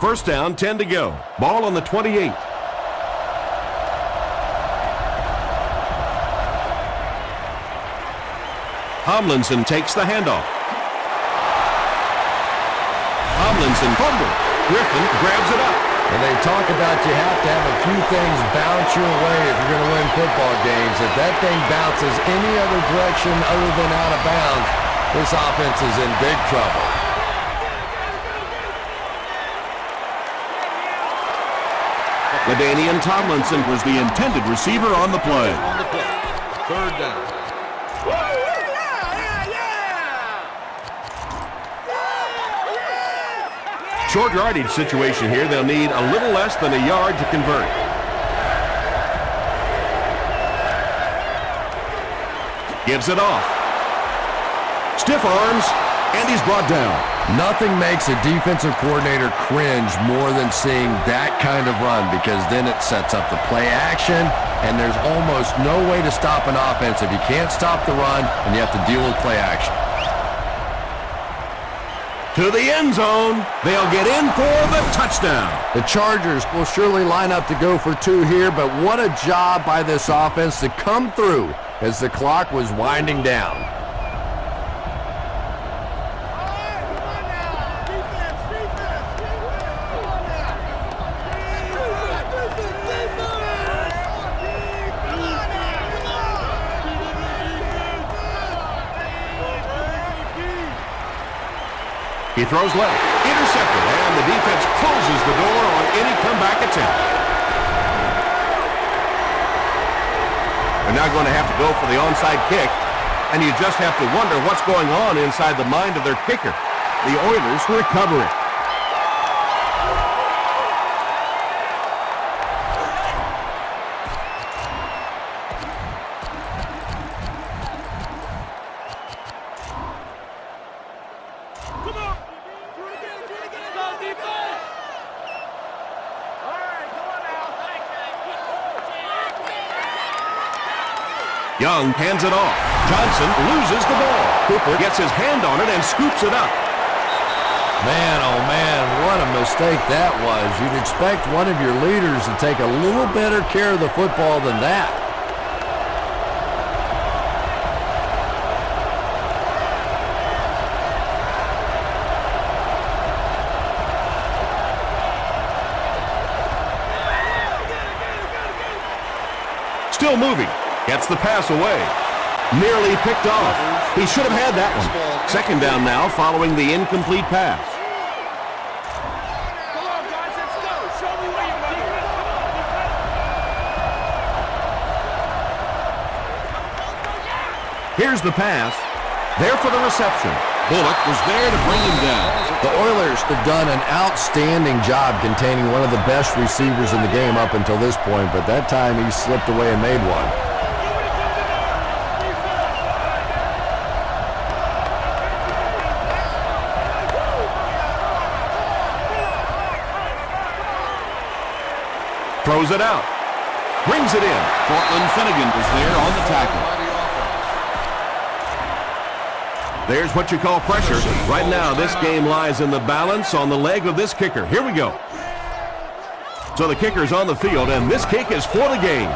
First down, 10 to go. Ball on the 28. Tomlinson takes the handoff. Tomlinson fumbles. Griffin grabs it up. And they talk about you have to have a few things bounce your way if you're going to win football games. If that thing bounces any other direction other than out of bounds, this offense is in big trouble. LaDainian Tomlinson was the intended receiver on the play. Third down. Short yardage situation here. They'll need a little less than a yard to convert. Gives it off. Stiff arms, and he's brought down. Nothing makes a defensive coordinator cringe more than seeing that kind of run, because then it sets up the play action, and there's almost no way to stop an offense if you can't stop the run and you have to deal with play action. To the end zone. They'll get in for the touchdown. The Chargers will surely line up to go for two here, but what a job by this offense to come through as the clock was winding down. He throws left, intercepted, and the defense closes the door on any comeback attempt. They're now going to have to go for the onside kick, and you just have to wonder what's going on inside the mind of their kicker. The Oilers recover it. Young hands it off. Johnson loses the ball. Cooper gets his hand on it and scoops it up. Man, oh man, what a mistake that was. You'd expect one of your leaders to take a little better care of the football than that. Still moving. Gets the pass away. Nearly picked off. He should have had that one. Second down now following the incomplete pass. Come on, guys, let's go. Show me where you're going. Here's the pass. There for the reception. Bullock was there to bring him down. The Oilers have done an outstanding job containing one of the best receivers in the game up until this point, but that time he slipped away and made one. Throws it out. Brings it in. Cortland Finnegan was there on the tackle. There's what you call pressure. Right now, this game lies in the balance on the leg of this kicker. Here we go. So the kicker's on the field, and this kick is for the game.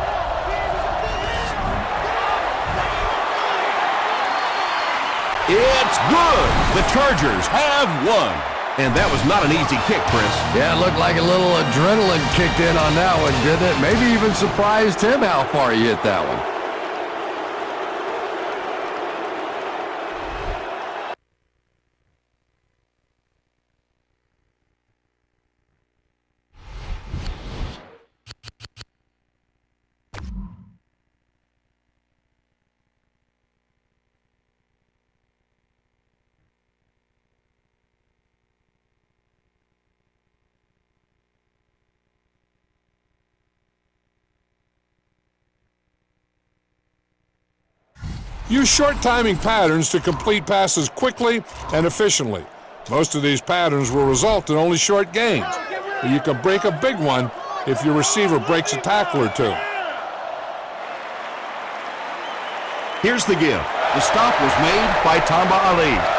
It's good. The Chargers have won. And that was not an easy kick, Chris. Yeah, it looked like a little adrenaline kicked in on that one, didn't it? Maybe even surprised him how far he hit that one. Use short timing patterns to complete passes quickly and efficiently. Most of these patterns will result in only short gains, but you can break a big one if your receiver breaks a tackle or two. Here's the give. The stop was made by Tamba Ali.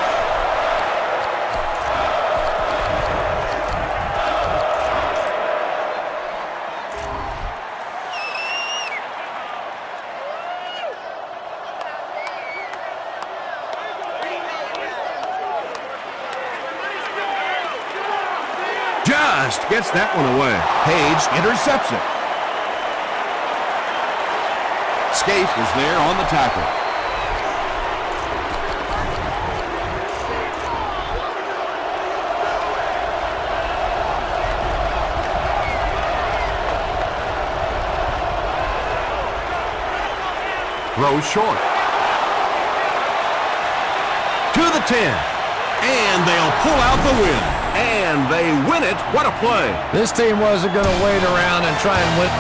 just gets that one away. Page intercepts it. Scaife was there on the tackle. Throws short. To the 10. And they'll pull out the win. And they win it. What a play. This team wasn't going to wait around and try and win.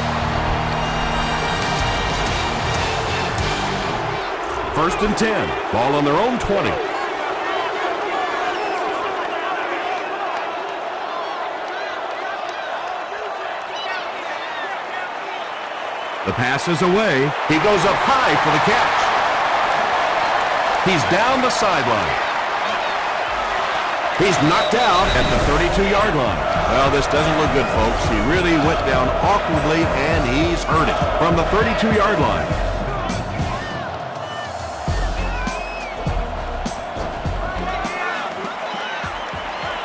First and 10. Ball on their own 20. The pass is away. He goes up high for the catch. He's down the sideline. He's knocked out at the 32-yard line. Well, this doesn't look good, folks. He really went down awkwardly, and he's hurt it from the 32-yard line.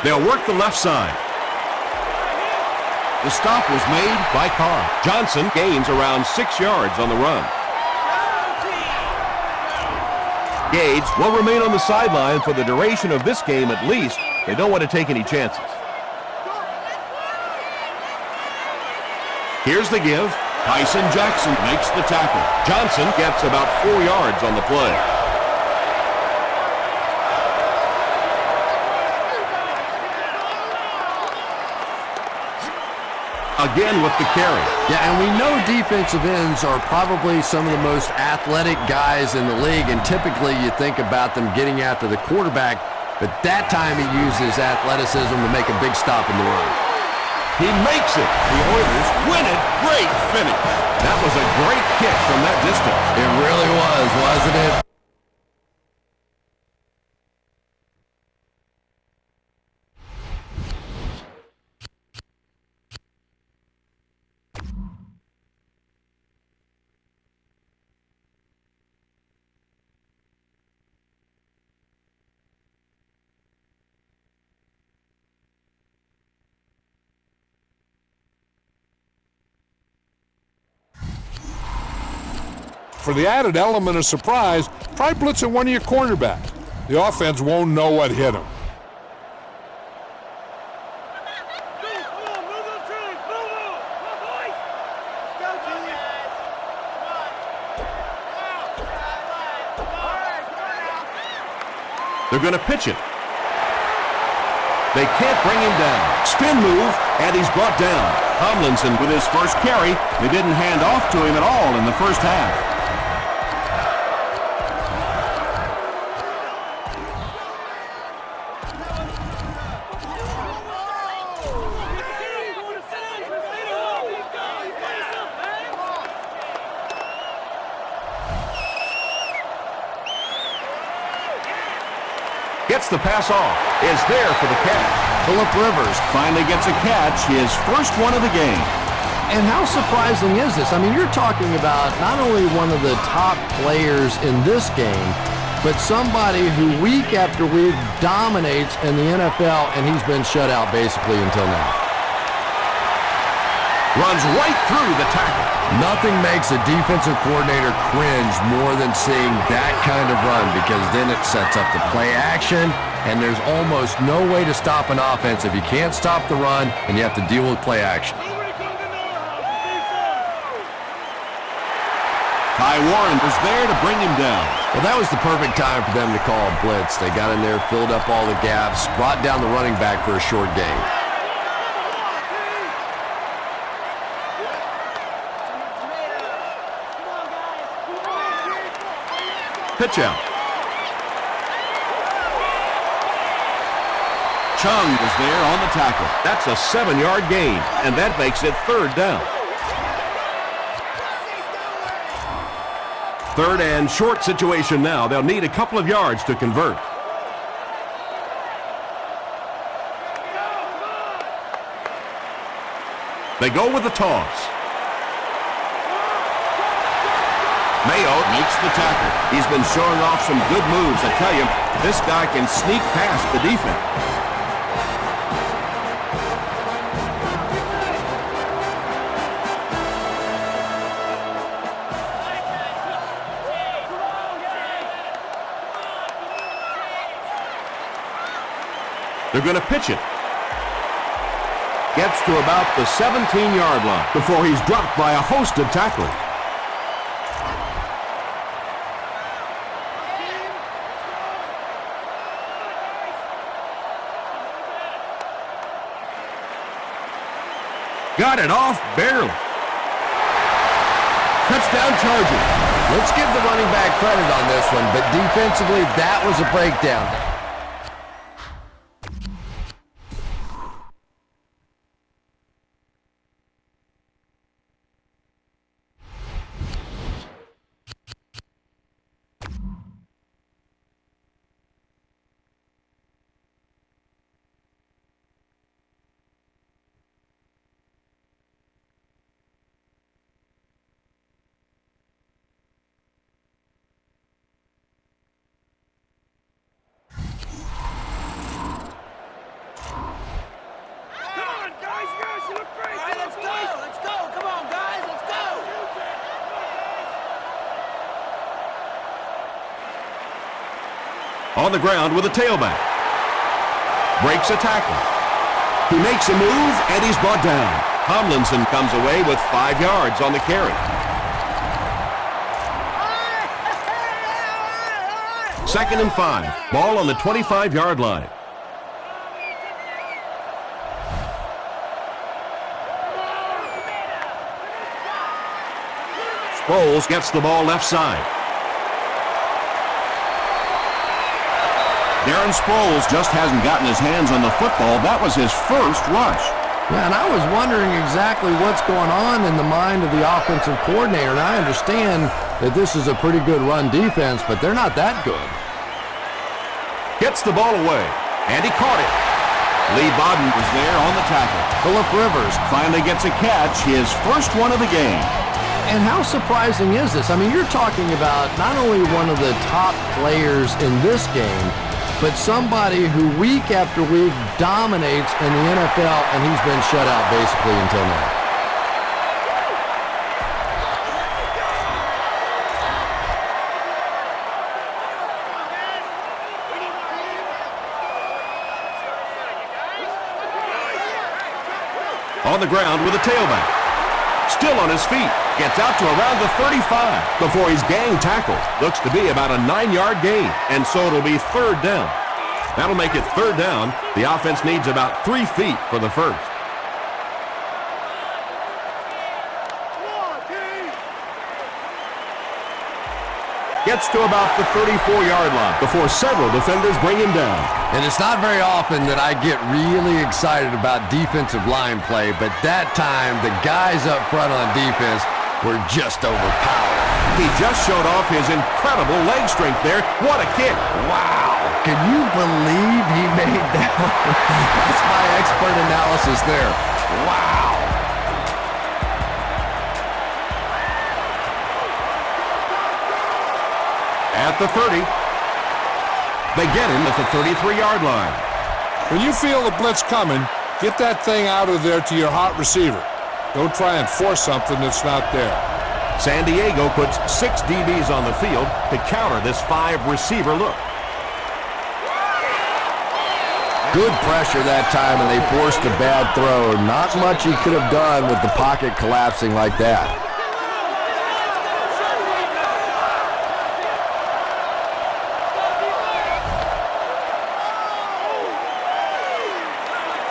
They'll work the left side. The stop was made by Carr. Johnson gains around 6 yards on the run. Gage will remain on the sideline for the duration of this game at least. They don't want to take any chances. Here's the give. Tyson Jackson makes the tackle. Johnson gets about 4 yards on the play. Again with the carry. Yeah, and we know defensive ends are probably some of the most athletic guys in the league, and typically you think about them getting after the quarterback, but that time he uses athleticism to make a big stop in the run. He makes it. The Oilers win it. Great finish. That was a great kick from that distance. It really was, wasn't it? For the added element of surprise, try blitzing one of your cornerbacks. The offense won't know what hit him. They're going to pitch it. They can't bring him down. Spin move, and he's brought down. Tomlinson with his first carry. They didn't hand off to him at all in the first half. Gets the pass off. Is there for the catch. Phillip Rivers finally gets a catch, his first one of the game. And how surprising is this? I mean, you're talking about not only one of the top players in this game, but somebody who week after week dominates in the NFL, and he's been shut out basically until now. Runs right through the tackle. Nothing makes a defensive coordinator cringe more than seeing that kind of run, because then it sets up the play action, and there's almost no way to stop an offense if you can't stop the run and you have to deal with play action. Ty Warren was there to bring him down. Well, that was the perfect time for them to call a blitz. They got in there, filled up all the gaps, brought down the running back for a short gain. Pitch out. Chung was there on the tackle. That's a 7-yard gain, and that makes it third down. Third and short situation now. They'll need a couple of yards to convert. They go with the toss. Mayo makes the tackle. He's been showing off some good moves. I tell you, this guy can sneak past the defense. going to pitch it. Gets to about the 17-yard line before he's dropped by a host of tacklers. Got it off barely. Touchdown Chargers. Let's give the running back credit on this one, but defensively, that was a breakdown. On the ground with a tailback. Breaks a tackle. He makes a move, and he's brought down. Tomlinson comes away with 5 yards on the carry. Second and 5. Ball on the 25-yard line. Sproles gets the ball left side. Darren Sproles just hasn't gotten his hands on the football. That was his first rush. Yeah, and I was wondering exactly what's going on in the mind of the offensive coordinator. And I understand that this is a pretty good run defense, but they're not that good. Gets the ball away, and he caught it. Lee Bodden was there on the tackle. Phillip Rivers finally gets a catch, his first one of the game. And how surprising is this? I mean, you're talking about not only one of the top players in this game, but somebody who week after week dominates in the NFL, and he's been shut out basically until now. On the ground with a tailback. Still on his feet. Gets out to around the 35 before he's gang tackled. Looks to be about a 9-yard gain, and so it'll be third down. That'll make it third down. The offense needs about 3 feet for the first. Gets to about the 34-yard line before several defenders bring him down. And it's not very often that I get really excited about defensive line play, but that time the guys up front on defense were just overpowered. He just showed off his incredible leg strength there. What a kick. Wow. Can you believe he made that one? That's my expert analysis there. Wow. At the 30. They get him at the 33-yard line. When you feel the blitz coming, get that thing out of there to your hot receiver. Don't try and force something that's not there. San Diego puts 6 DBs on the field to counter this 5-receiver look. Good pressure that time, and they forced a bad throw. Not much he could have done with the pocket collapsing like that.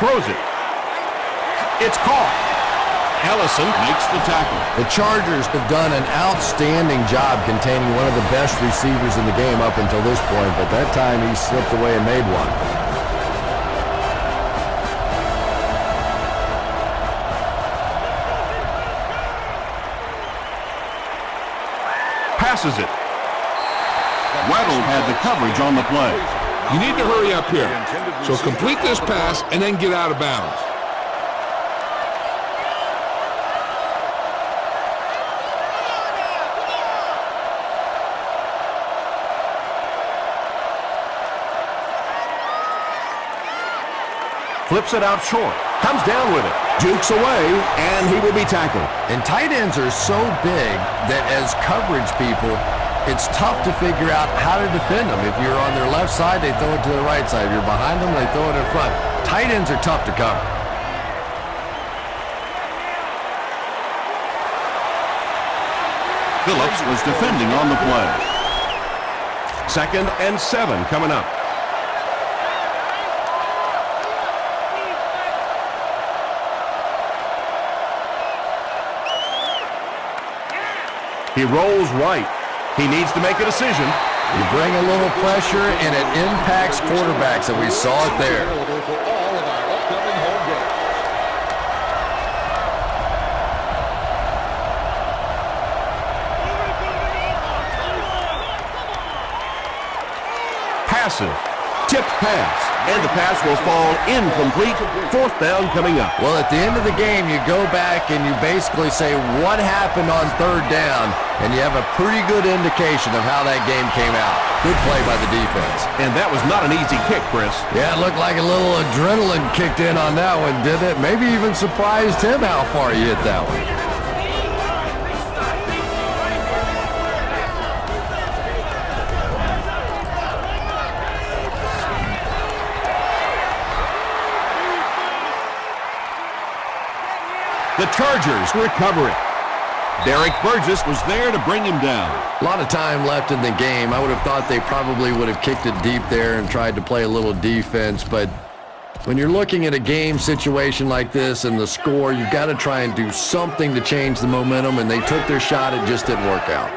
Throws it. It's caught. Ellison makes the tackle. The Chargers have done an outstanding job containing one of the best receivers in the game up until this point, but that time he slipped away and made one. Passes it. Weddle had the coverage on the play. You need to hurry up here. So complete this pass and then get out of bounds. Flips it out short. Comes down with it. Jukes away, and he will be tackled. And tight ends are so big that as coverage people, it's tough to figure out how to defend them. If you're on their left side, they throw it to the right side. If you're behind them, they throw it in front. Tight ends are tough to cover. Phillips was defending on the play. 2nd and 7 coming up. He rolls right. He needs to make a decision. You bring a little pressure, and it impacts quarterbacks, and we saw it there. Passive. Tipped pass. And the pass will fall incomplete. 4th down coming up. Well, at the end of the game, you go back and you basically say what happened on 3rd down, and you have a pretty good indication of how that game came out. Good play by the defense. And that was not an easy kick, Chris. Yeah, it looked like a little adrenaline kicked in on that one, didn't it? Maybe even surprised him how far he hit that one. The Chargers recover it. Derek Burgess was there to bring him down. A lot of time left in the game. I would have thought they probably would have kicked it deep there and tried to play a little defense, but when you're looking at a game situation like this and the score, you've got to try and do something to change the momentum, and they took their shot. It just didn't work out.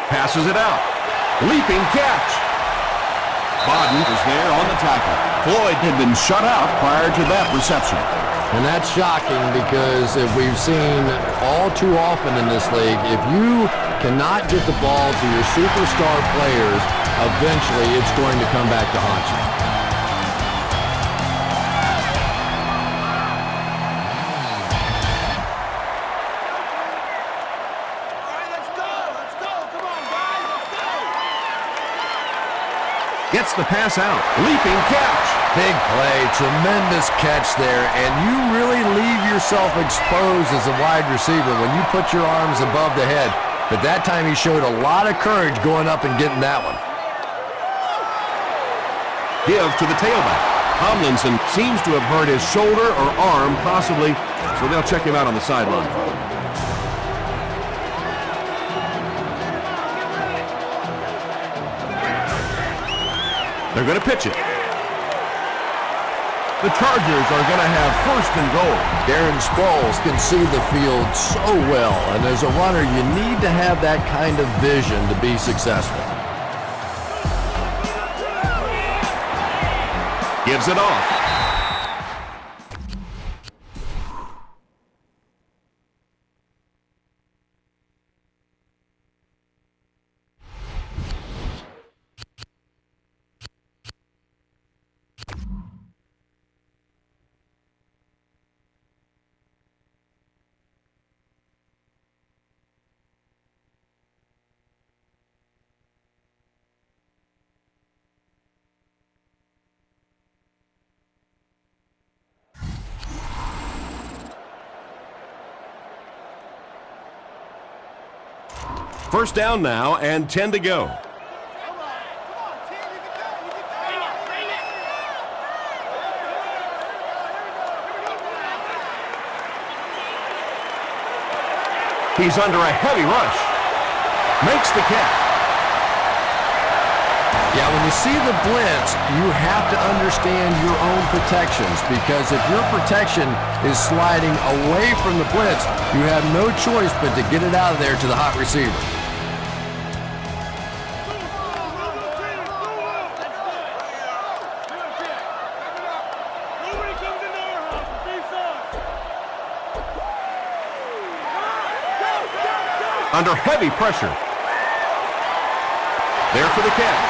Passes it out. Leaping catch. Bodden was there on the tackle. Floyd had been shut out prior to that reception. And that's shocking because if we've seen all too often in this league, if you cannot get the ball to your superstar players, eventually it's going to come back to haunt you. Gets the pass out. Leaping catch. Big play, tremendous catch there, and you really leave yourself exposed as a wide receiver when you put your arms above the head. But that time he showed a lot of courage going up and getting that one. Give to the tailback. Tomlinson seems to have hurt his shoulder or arm, possibly, so they'll check him out on the sideline. They're going to pitch it. The Chargers are going to have 1st and goal. Darren Sproles can see the field so well, and as a runner, you need to have that kind of vision to be successful. Gives it off. First down now and 10 to go. He's under a heavy rush. Makes the catch. Yeah, when you see the blitz, you have to understand your own protections, because if your protection is sliding away from the blitz, you have no choice but to get it out of there to the hot receiver. Under heavy pressure. There for the catch.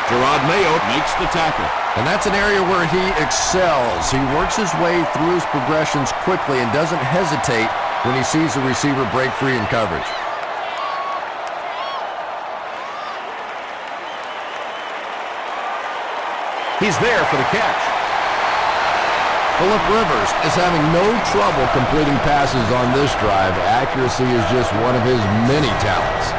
Gerard Mayo makes the tackle. And that's an area where he excels. He works his way through his progressions quickly and doesn't hesitate when he sees the receiver break free in coverage. He's there for the catch. Phillip Rivers is having no trouble completing passes on this drive. Accuracy is just one of his many talents.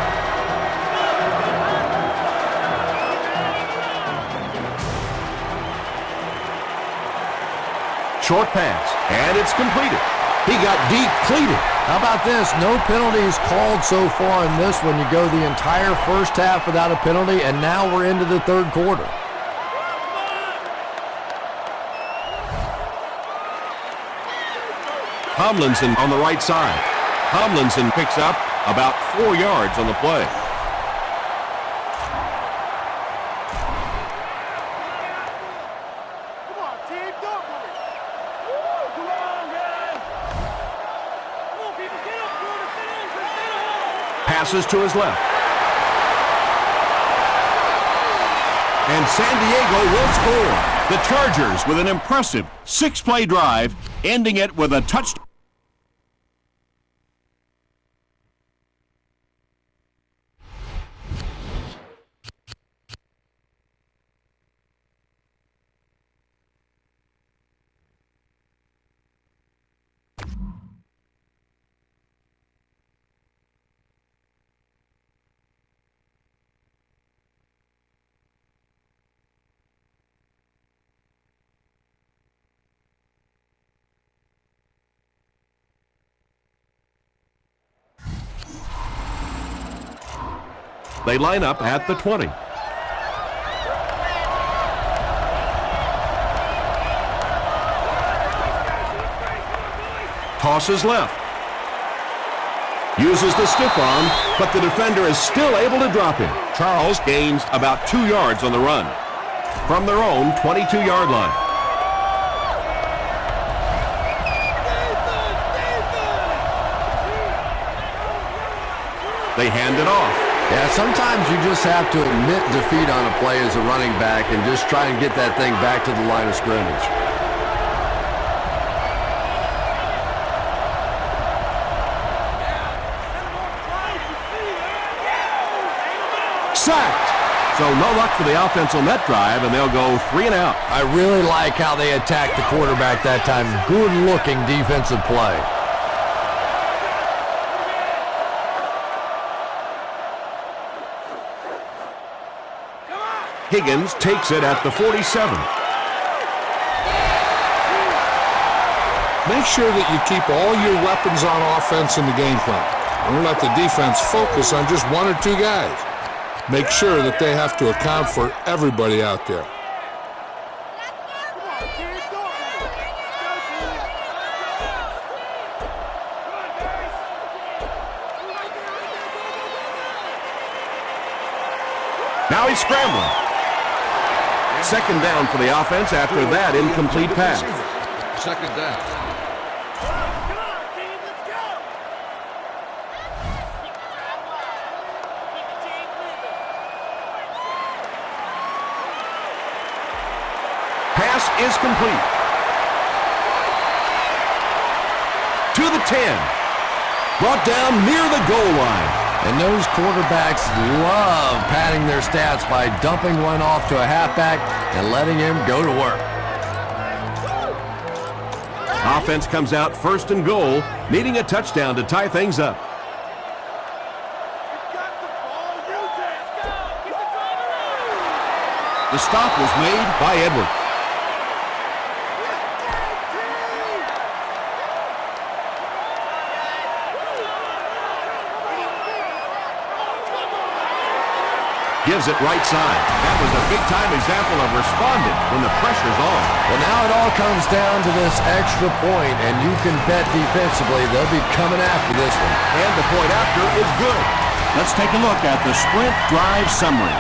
Short pass, and it's completed. He got depleted. How about this? No penalties called so far in this one. You go the entire first half without a penalty, and now we're into the third quarter. Tomlinson on the right side. Tomlinson picks up about 4 yards on the play. Come on, team, don't worry. Come on, guys. Come on, people, get up, Jordan. Passes to his left. And San Diego will score. The Chargers with an impressive 6-play drive, ending it with a touchdown. They line up at the 20. Tosses left. Uses the stiff arm, but the defender is still able to drop him. Charles gains about 2 yards on the run from their own 22-yard line. They hand it off. Yeah, sometimes you just have to admit defeat on a play as a running back and just try and get that thing back to the line of scrimmage. Sacked. So no luck for the offense on that drive, and they'll go 3 and out. I really like how they attacked the quarterback that time. Good-looking defensive play. Higgins takes it at the 47. Make sure that you keep all your weapons on offense in the game plan. Don't let the defense focus on just 1 or 2 guys. Make sure that they have to account for everybody out there. Now he's scrambling. Second down for the offense after that incomplete pass. Second down. Pass is complete. To the 10. Brought down near the goal line. And those quarterbacks love padding their stats by dumping one off to a halfback and letting him go to work. Offense comes out first and goal, needing a touchdown to tie things up. The stop was made by Edwards. Gives it right side. That was a big-time example of responding when the pressure's on. Well, now it all comes down to this extra point, and you can bet defensively they'll be coming after this one. And the point after is good. Let's take a look at the sprint drive summary.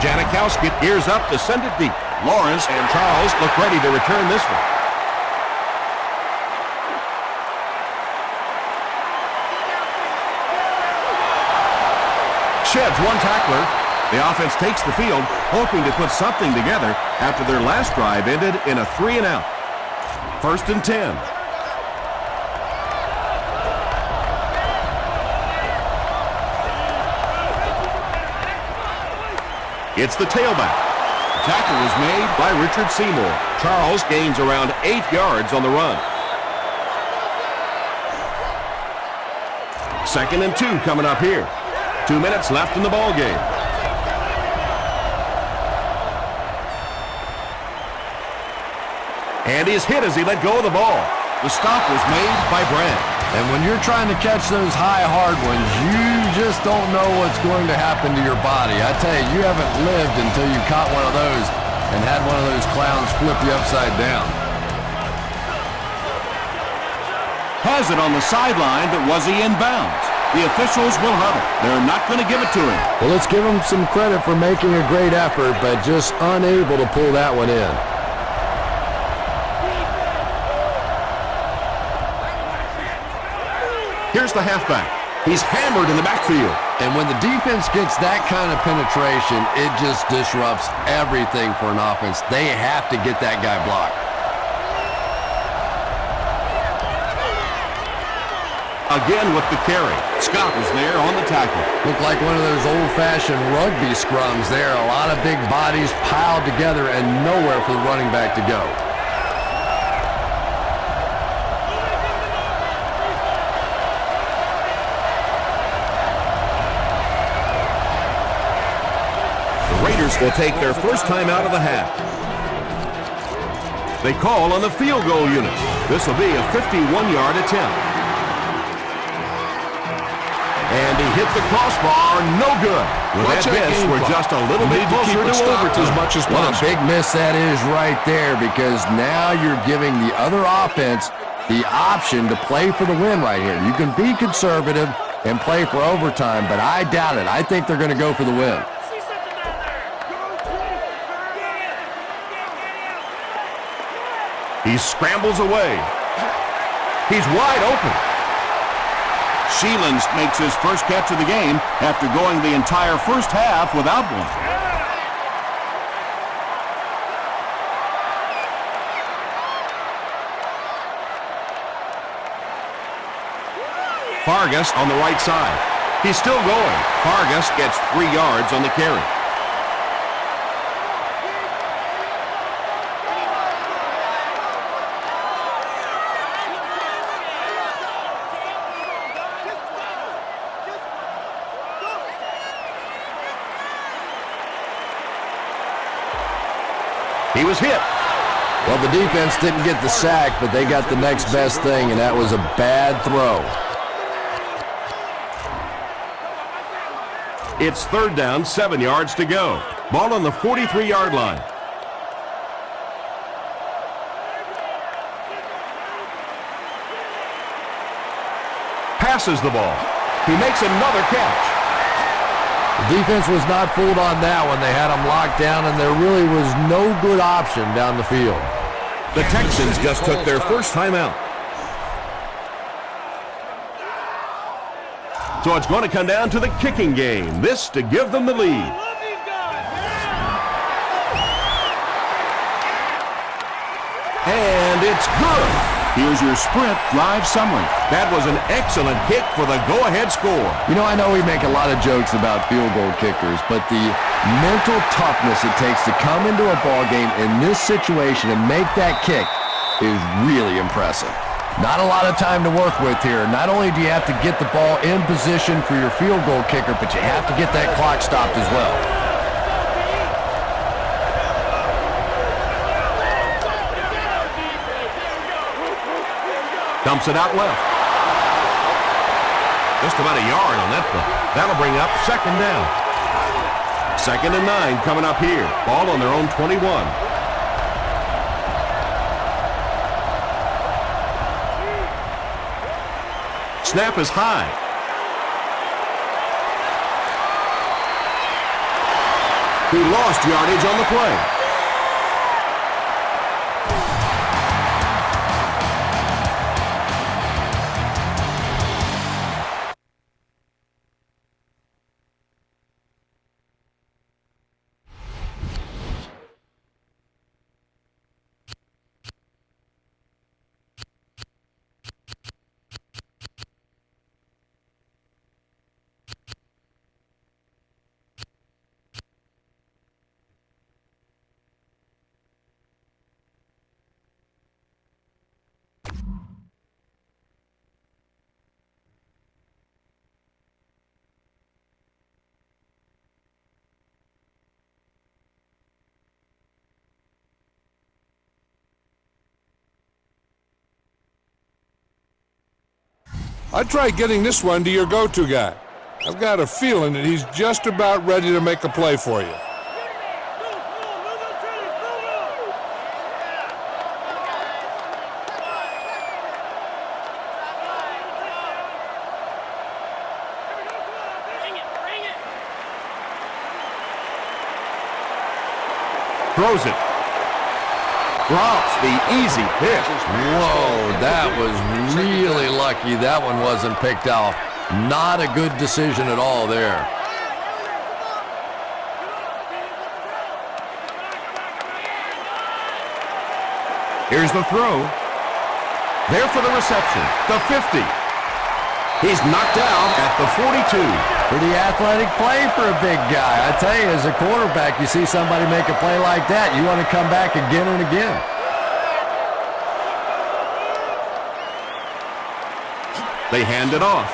Janikowski gears up to send it deep. Lawrence and Charles look ready to return this one. Sheds one tackler. The offense takes the field, hoping to put something together after their last drive ended in a 3 and out. First and 10. It's the tailback. tackle was made by Richard Seymour. Charles gains around 8 yards on the run. 2nd and 2 coming up here. 2 minutes left in the ball game. And he's hit as he let go of the ball. The stop was made by Brand. And when you're trying to catch those high, hard ones, you just don't know what's going to happen to your body. I tell you, you haven't lived until you caught one of those and had one of those clowns flip you upside down. Has it on the sideline, but was he in bounds? The officials will have it. They're not going to give it to him. Well, let's give him some credit for making a great effort, but just unable to pull that one in. Here's the halfback. He's hammered in the backfield. And when the defense gets that kind of penetration, it just disrupts everything for an offense. They have to get that guy blocked. Again with the carry. Scott was there on the tackle. Looked like one of those old-fashioned rugby scrums there. A lot of big bodies piled together and nowhere for the running back to go. Raiders will take their first time out of the half. They call on the field goal unit. This will be a 51-yard attempt. And he hit the crossbar, no good. With that miss, we're just a little bit closer to overtime. As much as What a possible. big miss that is right there, because now you're giving the other offense the option to play for the win right here. You can be conservative and play for overtime, but I doubt it. I think they're going to go for the win. He scrambles away. He's wide open. Sheelan makes his first catch of the game after going the entire first half without one. Vargas on the right side. He's still going. Vargas gets 3 yards on the carry. He was hit. Well, the defense didn't get the sack, but they got the next best thing, and that was a bad throw. It's 3rd down, 7 yards to go. Ball on the 43-yard line. Passes the ball. He makes another catch. The defense was not fooled on that one. They had them locked down, and there really was no good option down the field. The Texans just took their first time out. So it's going to come down to the kicking game. This to give them the lead. And it's good. Here's your sprint drive summary. That was an excellent kick for the go-ahead score. You know, I know we make a lot of jokes about field goal kickers, but the mental toughness it takes to come into a ball game in this situation and make that kick is really impressive. Not a lot of time to work with here. Not only do you have to get the ball in position for your field goal kicker, but you have to get that clock stopped as well. Dumps it out left. Just about a yard on that play. That'll bring up 2nd down. 2nd and 9 coming up here. Ball on their own 21. Snap is high. He lost yardage on the play. I'd try getting this one to your go-to guy. I've got a feeling that he's just about ready to make a play for you. Throws it. Drops the easy pitch. Whoa, that was really lucky that one wasn't picked off. Not a good decision at all there. Here's the throw. There for the reception. The 50. He's knocked out at the 42. Pretty athletic play for a big guy. I tell you, as a quarterback, you see somebody make a play like that, you want to come back again and again. They hand it off.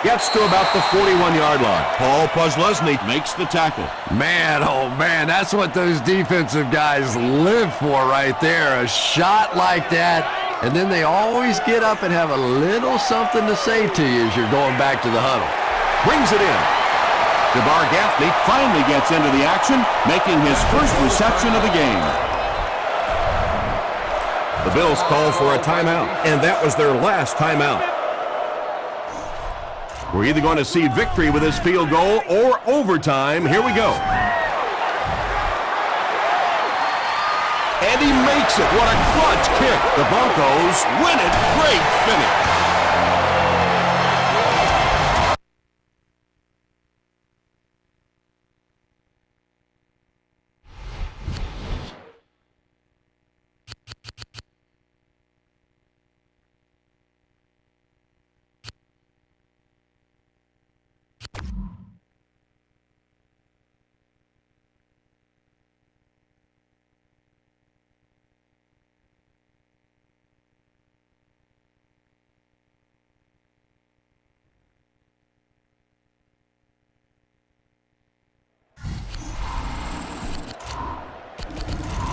Gets to about the 41-yard line. Paul Posluszny makes the tackle. Man, oh man, that's what those defensive guys live for right there. A shot like that, and then they always get up and have a little something to say to you as you're going back to the huddle. Brings it in. DeBar Gaffney finally gets into the action, making his first reception of the game. The Bills call for a timeout, and that was their last timeout. We're either going to see victory with this field goal or overtime. Here we go. And he makes it. What a clutch kick. The Broncos win it. Great finish.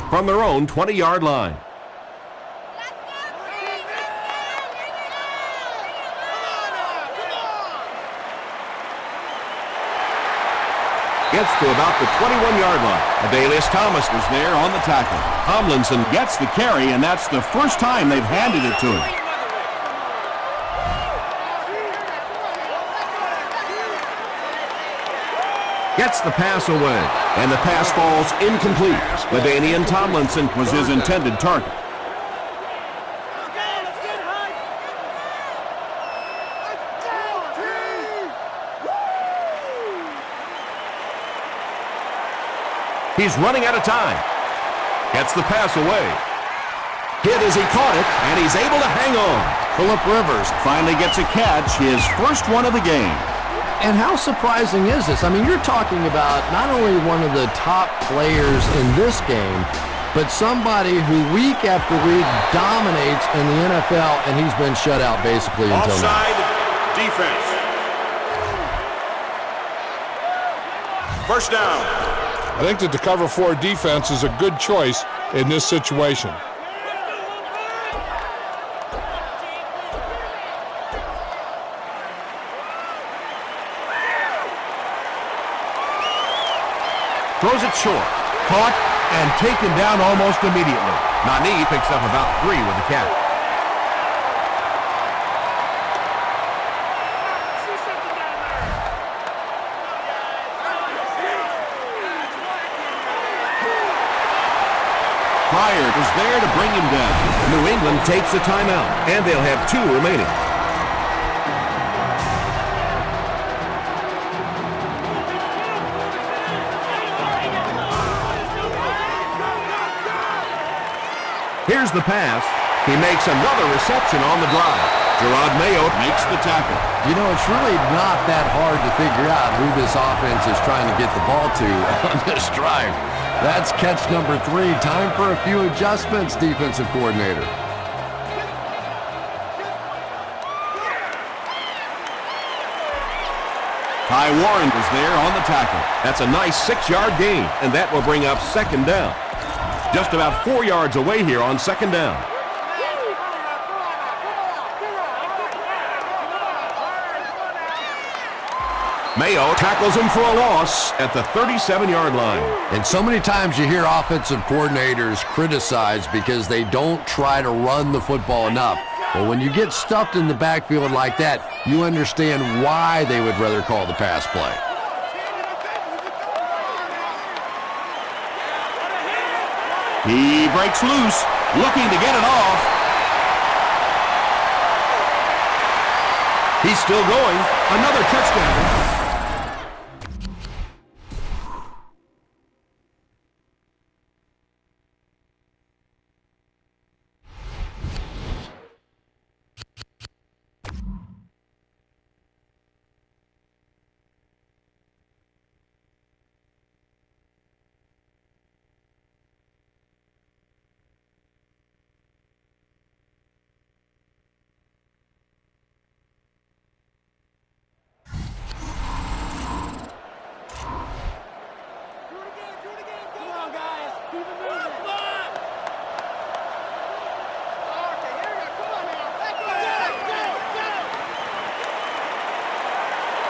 From their own 20-yard line. Gets to about the 21-yard line. Adalius Thomas was there on the tackle. Tomlinson gets the carry, and that's the first time they've handed it to him. Gets the pass away, and the pass falls incomplete. LaDainian Tomlinson was his intended target. He's running out of time. Gets the pass away. Hit as he caught it, and he's able to hang on. Phillip Rivers finally gets a catch, his first one of the game. And how surprising is this? I mean, you're talking about not only one of the top players in this game, but somebody who week after week dominates in the NFL, and he's been shut out basically until now. Offside defense. First down. I think that the cover 4 defense is a good choice in this situation. Throws it short. Caught and taken down almost immediately. Nani picks up about 3 with the catch. Pryor is there to bring him down. New England takes a timeout, and they'll have 2 remaining. Here's the pass. He makes another reception on the drive. Gerard Mayo makes the tackle. You know, it's really not that hard to figure out who this offense is trying to get the ball to on this drive. That's catch number 3. Time for a few adjustments, defensive coordinator. Ty Warren was there on the tackle. That's a nice 6-yard gain, and that will bring up second down. Just about 4 yards away here on second down. Mayo tackles him for a loss at the 37-yard line. And so many times you hear offensive coordinators criticized because they don't try to run the football enough. Well, when you get stuffed in the backfield like that, you understand why they would rather call the pass play. He breaks loose, looking to get it off. He's still going. Another touchdown.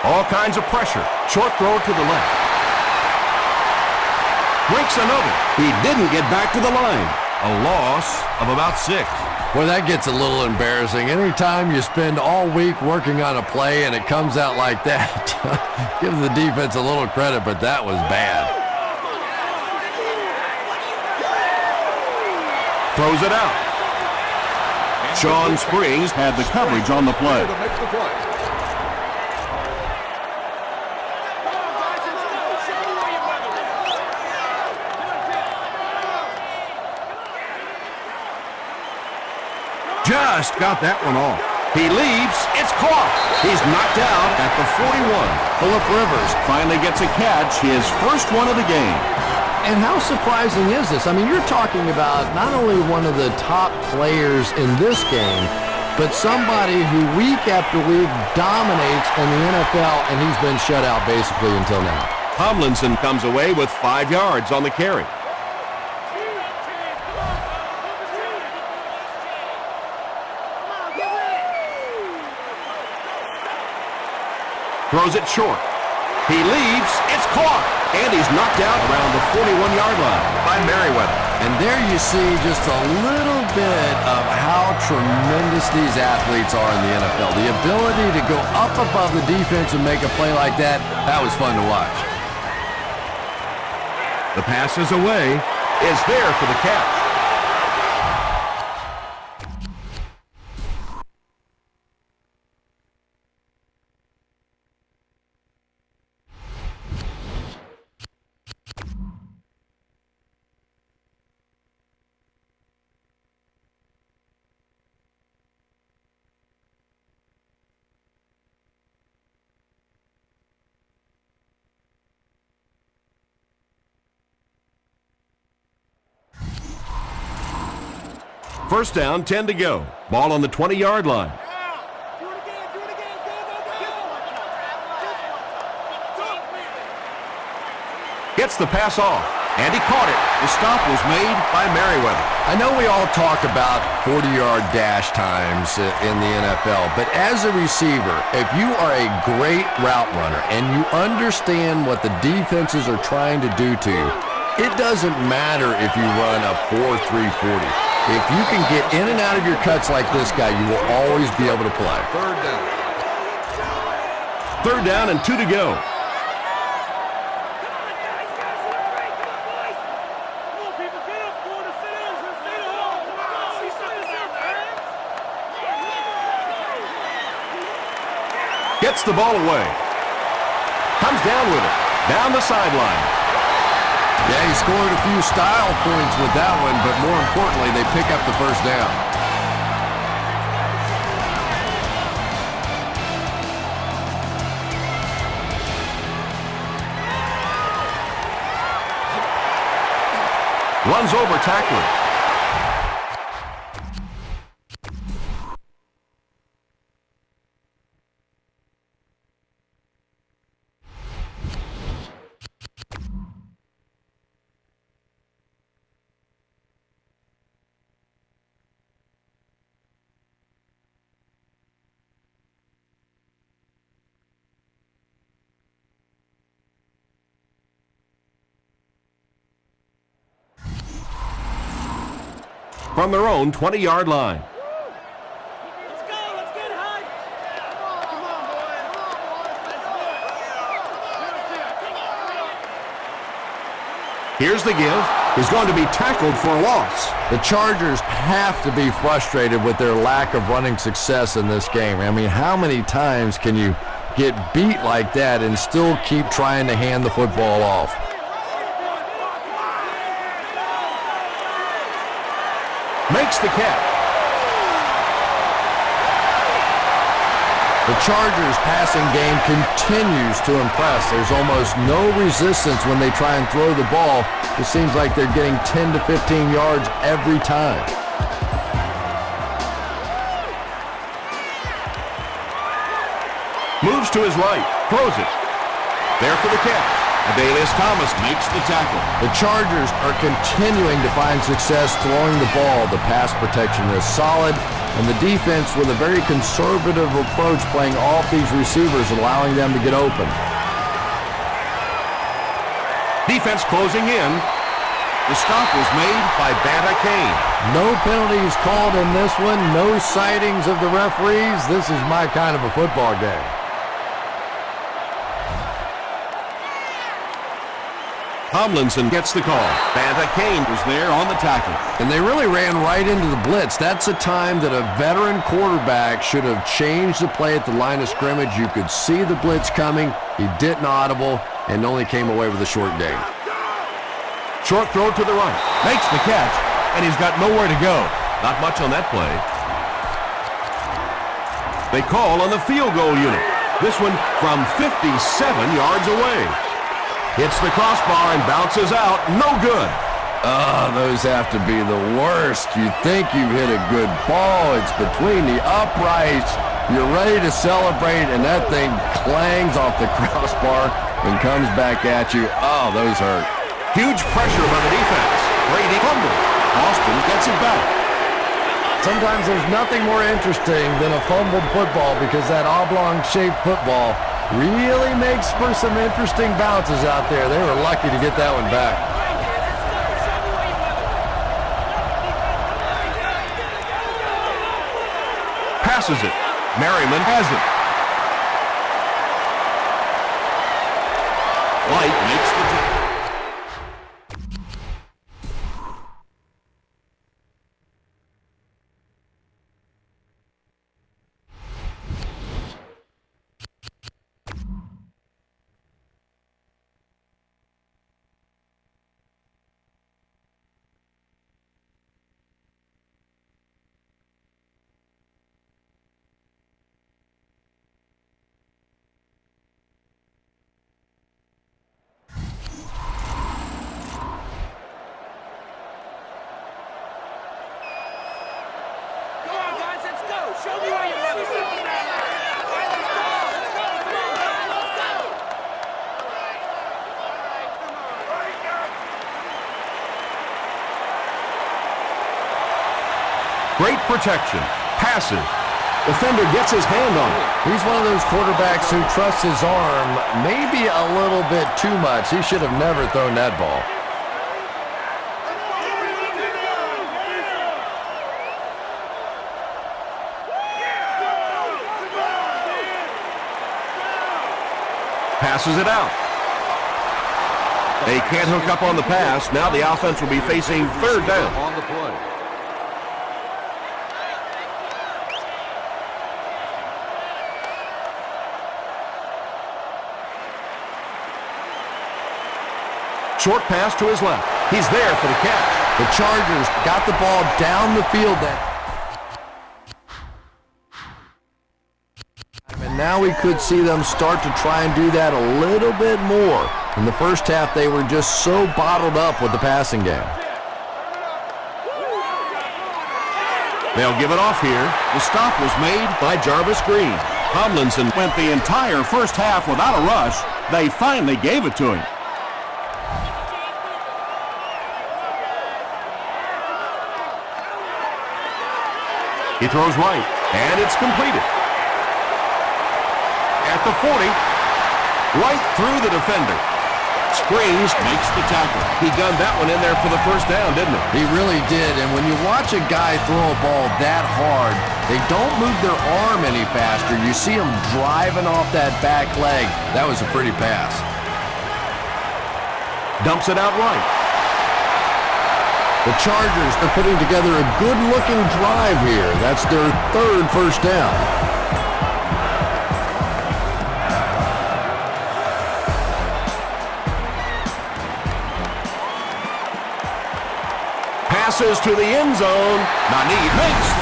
All kinds of pressure. Short throw to the left. Breaks another. He didn't get back to the line. A loss of about 6. Well, that gets a little embarrassing. Anytime you spend all week working on a play and it comes out like that, give the defense a little credit, but that was bad. Throws it out. Sean Springs had the coverage on the play. Just got that one off. He leaps. It's caught. He's knocked out at the 41. Phillip Rivers finally gets a catch, his first one of the game. And how surprising is this? I mean, you're talking about not only one of the top players in this game, but somebody who week after week dominates in the NFL, and he's been shut out basically until now. Tomlinson comes away with 5 yards on the carry. Throws it short. He leaps. It's caught. And he's knocked out around the 41-yard line by Merriweather. And there you see just a little bit of how tremendous these athletes are in the NFL. The ability to go up above the defense and make a play like that, that was fun to watch. The pass is away. Is there for the catch. First down, 10 to go. Ball on the 20-yard line. Gets the pass off, and he caught it. The stop was made by Merriweather. I know we all talk about 40-yard dash times in the NFL, but as a receiver, if you are a great route runner and you understand what the defenses are trying to do to you, it doesn't matter if you run a 4.340. If you can get in and out of your cuts like this guy, you will always be able to play. Third down and 2 to go. Gets the ball away. Comes down with it. Down the sideline. Yeah, he scored a few style points with that one, but more importantly, they pick up the first down. Runs over tackler. from their own 20-yard line. Let's go. Let's get hype. Come on, boys. Here's the give. He's going to be tackled for a loss. The Chargers have to be frustrated with their lack of running success in this game. I mean, how many times can you get beat like that and still keep trying to hand the football off? Makes the catch. The Chargers' passing game continues to impress. There's almost no resistance when they try and throw the ball. It seems like they're getting 10 to 15 yards every time. Moves to his right. Throws it. There for the catch. Adalius Thomas makes the tackle. The Chargers are continuing to find success throwing the ball. The pass protection is solid, and the defense with a very conservative approach playing off these receivers, allowing them to get open. Defense closing in. The stop was made by Banta Kane. No penalties called in this one. No sightings of the referees. This is my kind of a football game. Tomlinson gets the call. Banta Kane was there on the tackle. And they really ran right into the blitz. That's a time that a veteran quarterback should have changed the play at the line of scrimmage. You could see the blitz coming. He didn't audible and only came away with a short gain. Short throw to the right. Makes the catch, and he's got nowhere to go. Not much on that play. They call on the field goal unit. This one from 57 yards away. Hits the crossbar and bounces out. No good. Oh, those have to be the worst. You think you hit a good ball. It's between the uprights. You're ready to celebrate, and that thing clangs off the crossbar and comes back at you. Oh, those hurt. Huge pressure by the defense. Brady fumble. Austin gets it back. Sometimes there's nothing more interesting than a fumbled football because that oblong-shaped football really makes for some interesting bounces out there. They were lucky to get that one back. Passes it. Merriman has it. White makes the tackle. Great protection. Passes. Defender gets his hand on it. He's one of those quarterbacks who trusts his arm maybe a little bit too much. He should have never thrown that ball. Passes it out. They can't hook up on the pass. Now the offense will be facing third down. On the play. Short pass to his left. He's there for the catch. The Chargers got the ball down the field and now we could see them start to try and do that a little bit more. In the first half, they were just so bottled up with the passing game. They'll give it off here. The stop was made by Jarvis Green. Tomlinson went the entire first half without a rush. They finally gave it to him. He throws right, and it's completed. At the 40, right through the defender. Springs, makes the tackle. He gunned that one in there for the first down, didn't he? He really did, and when you watch a guy throw a ball that hard, they don't move their arm any faster. You see him driving off that back leg. That was a pretty pass. Dumps it out right. The Chargers are putting together a good-looking drive here. That's their third first down. Passes to the end zone. Nani makes.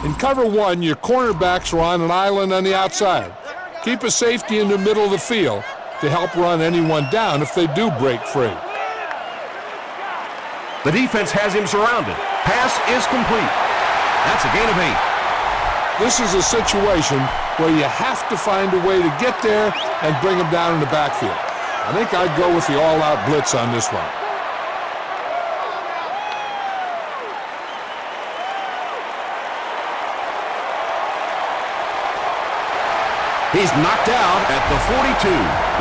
In cover one, your cornerbacks are on an island on the outside. Keep a safety in the middle of the field to help run anyone down if they do break free. The defense has him surrounded. Pass is complete. That's a gain of 8. This is a situation where you have to find a way to get there and bring him down in the backfield. I think I'd go with the all-out blitz on this one. He's knocked out at the 42.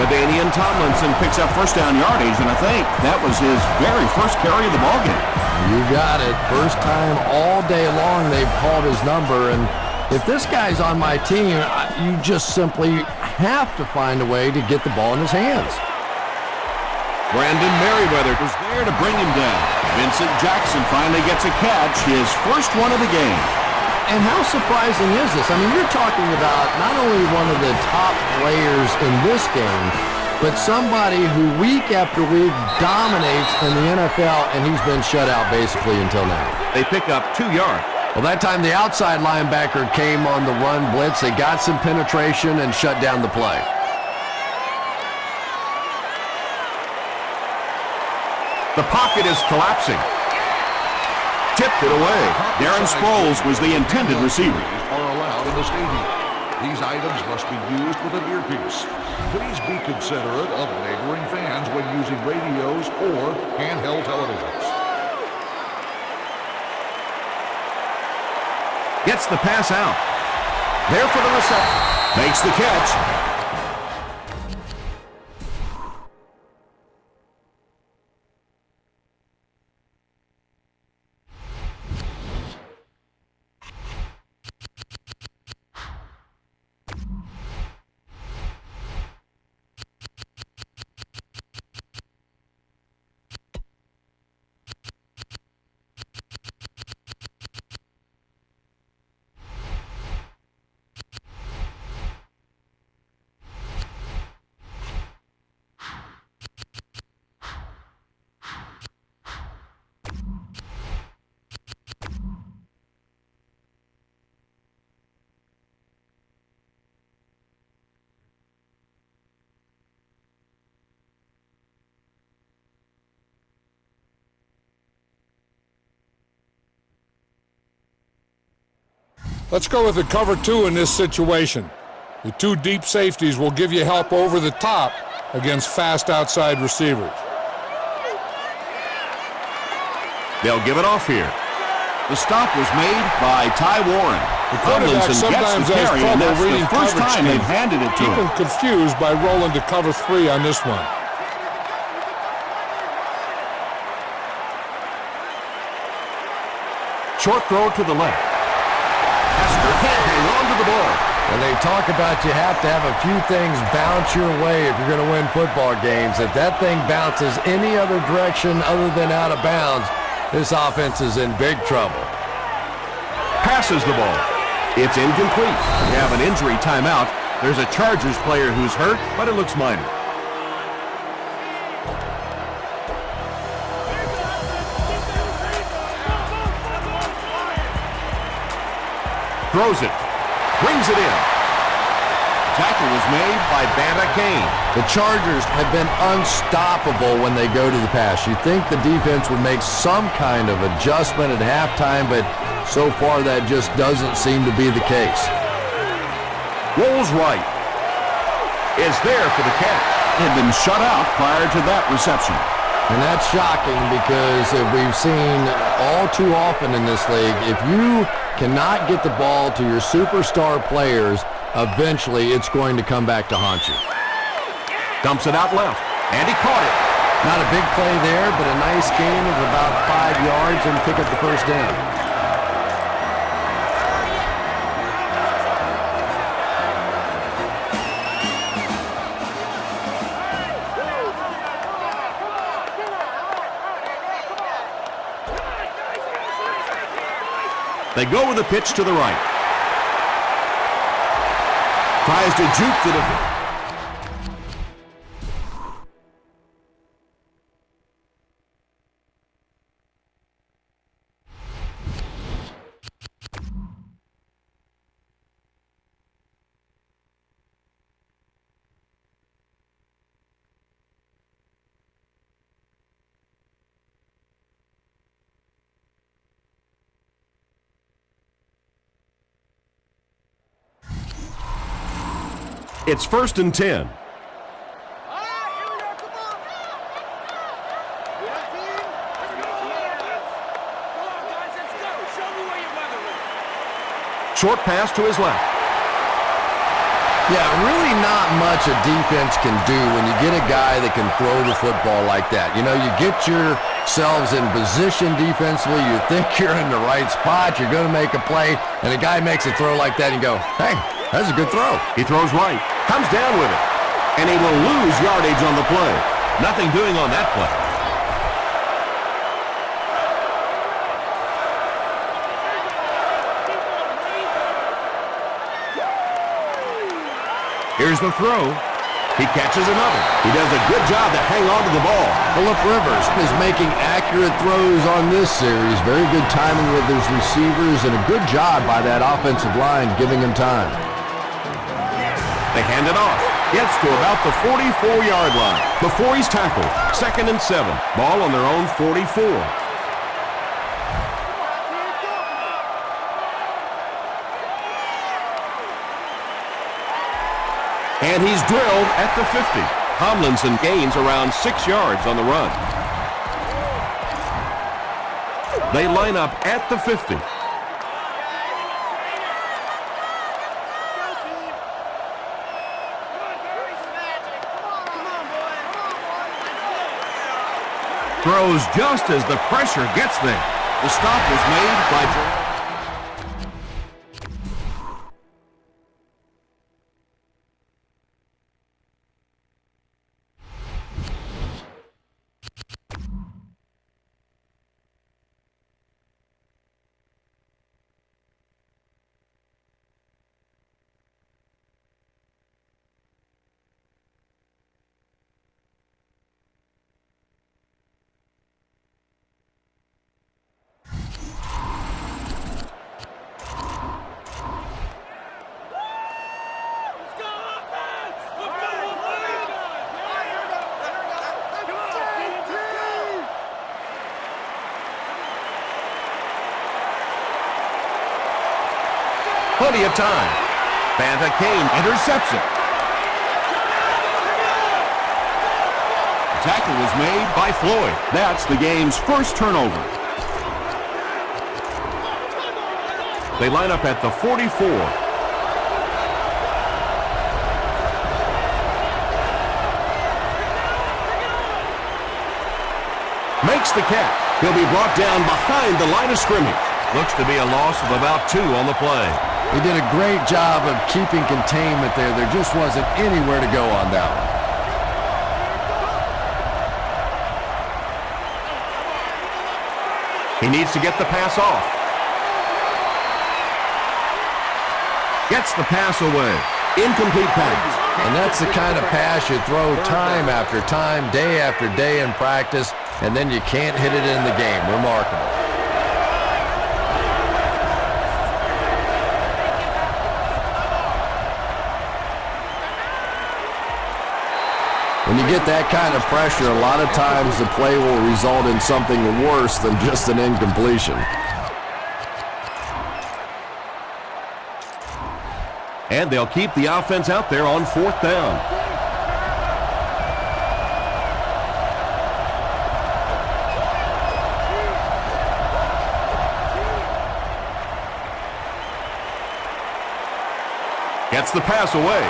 LaDainian Tomlinson picks up first down yardage, and I think that was his very first carry of the ballgame. You got it. First time all day long they've called his number, and if this guy's on my team, you just simply have to find a way to get the ball in his hands. Brandon Merriweather was there to bring him down. Vincent Jackson finally gets a catch, his first one of the game. And how surprising is this? I mean, you're talking about not only one of the top players in this game, but somebody who week after week dominates in the NFL, and he's been shut out basically until now. They pick up 2 yards. Well, that time the outside linebacker came on the run blitz. They got some penetration and shut down the play. The pocket is collapsing. Tipped it away. Darren Sproles was the intended receiver. Are allowed in the stadium. These items must be used with an earpiece. Please be considerate of neighboring fans when using radios or handheld televisions. Gets the pass out. There for the reception. Makes the catch. Let's go with the cover 2 in this situation. The 2 deep safeties will give you help over the top against fast outside receivers. They'll give it off here. The stop was made by Ty Warren. The quarterback sometimes has trouble reading the first coverage time they've handed it to Keep him. him confused by rolling to cover 3 on this one. Short throw to the left. Hester can't hang on to the ball. And they talk about you have to have a few things bounce your way if you're going to win football games. If that thing bounces any other direction other than out of bounds, this offense is in big trouble. Passes the ball. It's incomplete. We have an injury timeout. There's a Chargers player who's hurt, but it looks minor. Throws it. Brings it in. tackle was made by Kane. The Chargers have been unstoppable when they go to the pass. You'd think the defense would make some kind of adjustment at halftime, but so far that just doesn't seem to be the case. Rolls right. Is there for the catch. Had been shut out prior to that reception. And that's shocking because we've seen all too often in this league, if you cannot get the ball to your superstar players, eventually it's going to come back to haunt you. Dumps it out left, and he caught it. Not a big play there, but a nice gain of about 5 yards and pick up the first down. They go with a pitch to the right. Tries to juke the defense. It's 1st and 10. Short pass to his left. Yeah, really not much a defense can do when you get a guy that can throw the football like that. You know, you get yourselves in position defensively, you think you're in the right spot, you're going to make a play, and a guy makes a throw like that and you go, hey, that's a good throw. He throws right, comes down with it, and he will lose yardage on the play. Nothing doing on that play. Here's the throw. He catches another. He does a good job to hang on to the ball. Phillip Rivers is making accurate throws on this series. Very good timing with his receivers and a good job by that offensive line giving him time. They hand it off. Gets to about the 44-yard line before he's tackled. 2nd and 7. Ball on their own 44. And he's drilled at the 50. Tomlinson gains around 6 yards on the run. They line up at the 50. Throws just as the pressure gets there. The stop was made by plenty of time. Kane intercepts it. The tackle was made by Floyd. That's the game's first turnover. They line up at the 44. Makes the catch. He'll be brought down behind the line of scrimmage. Looks to be a loss of about 2 on the play. He did a great job of keeping containment there. There just wasn't anywhere to go on that one. He needs to get the pass off. Gets the pass away. Incomplete pass. And that's the kind of pass you throw time after time, day after day in practice, and then you can't hit it in the game. Remarkable. When you get that kind of pressure, a lot of times the play will result in something worse than just an incompletion. And they'll keep the offense out there on 4th down. Gets the pass away.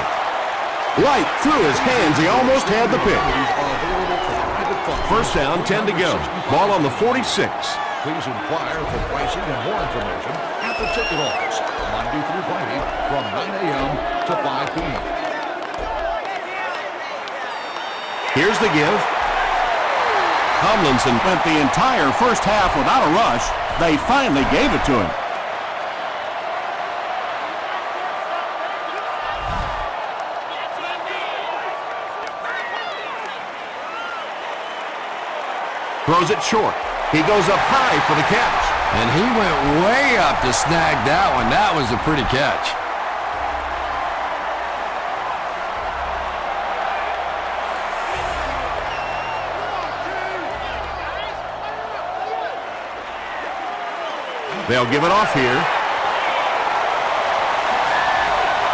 Right through his hands. He almost had the pick. First down, 10 to go. Ball on the 46. Please inquire for pricing and more information at the ticket office, Monday through Friday from 9 a.m. to 5 p.m. Here's the give. Tomlinson went the entire first half without a rush. They finally gave it to him. Throws it short. He goes up high for the catch. And he went way up to snag that one. That was a pretty catch. They'll give it off here.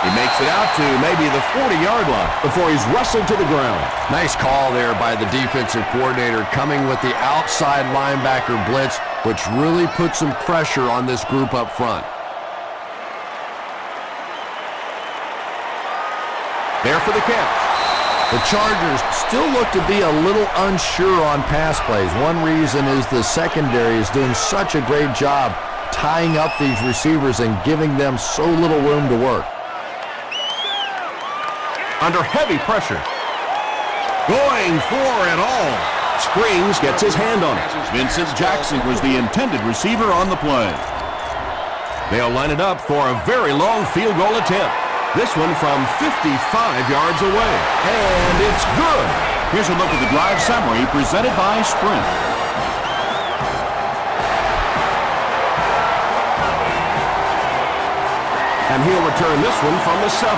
He makes it out to maybe the 40-yard line before he's wrestled to the ground. Nice call there by the defensive coordinator, coming with the outside linebacker blitz, which really put some pressure on this group up front. There for the catch. The Chargers still look to be a little unsure on pass plays. One reason is the secondary is doing such a great job tying up these receivers and giving them so little room to work. Under heavy pressure. Going for it all. Springs gets his hand on it. Vincent Jackson was the intended receiver on the play. They'll line it up for a very long field goal attempt. This one from 55 yards away. And it's good. Here's a look at the drive summary presented by Sprint. And he'll return this one from the 7.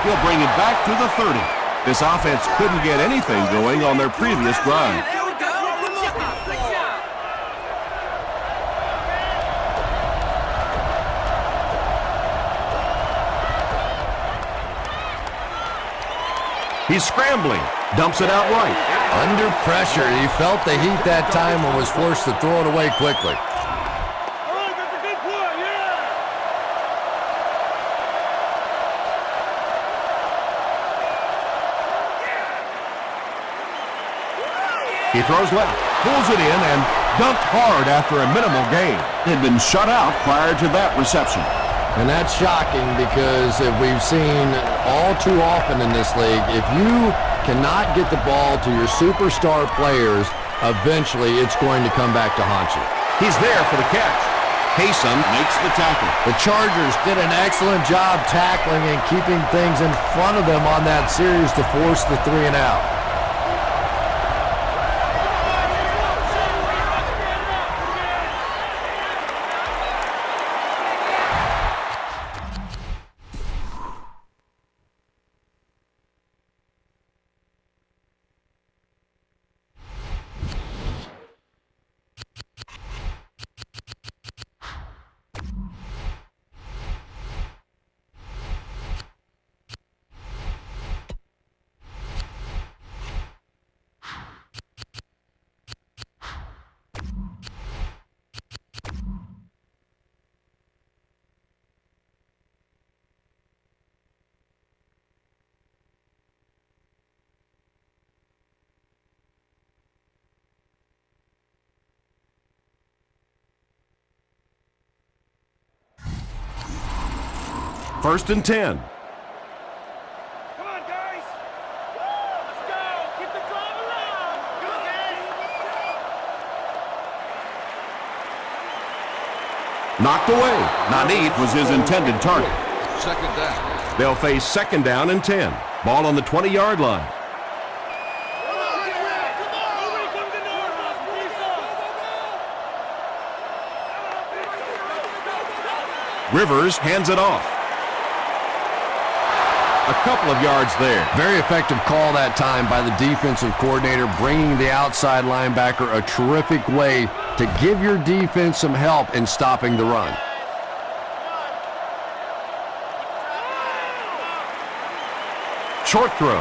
He'll bring it back to the 30. This offense couldn't get anything going on their previous drive. He's scrambling. Dumps it out right. Under pressure, he felt the heat that time and was forced to throw it away quickly. He throws left, pulls it in, and dumped hard after a minimal gain. Had been shut out prior to that reception. And that's shocking because if we've seen all too often in this league, if you cannot get the ball to your superstar players, eventually it's going to come back to haunt you. He's there for the catch. Haysom makes the tackle. The Chargers did an excellent job tackling and keeping things in front of them on that series to force the 3 and out. First and 10. Come on, guys. Let's go. Keep the drive alive. Go, guys. Knocked away. Nanit was his intended target. Second down. They'll face second down and 10. Ball on the 20-yard line. Rivers hands it off. a couple of yards there. Very effective call that time by the defensive coordinator, bringing the outside linebacker, a terrific way to give your defense some help in stopping the run. Short throw,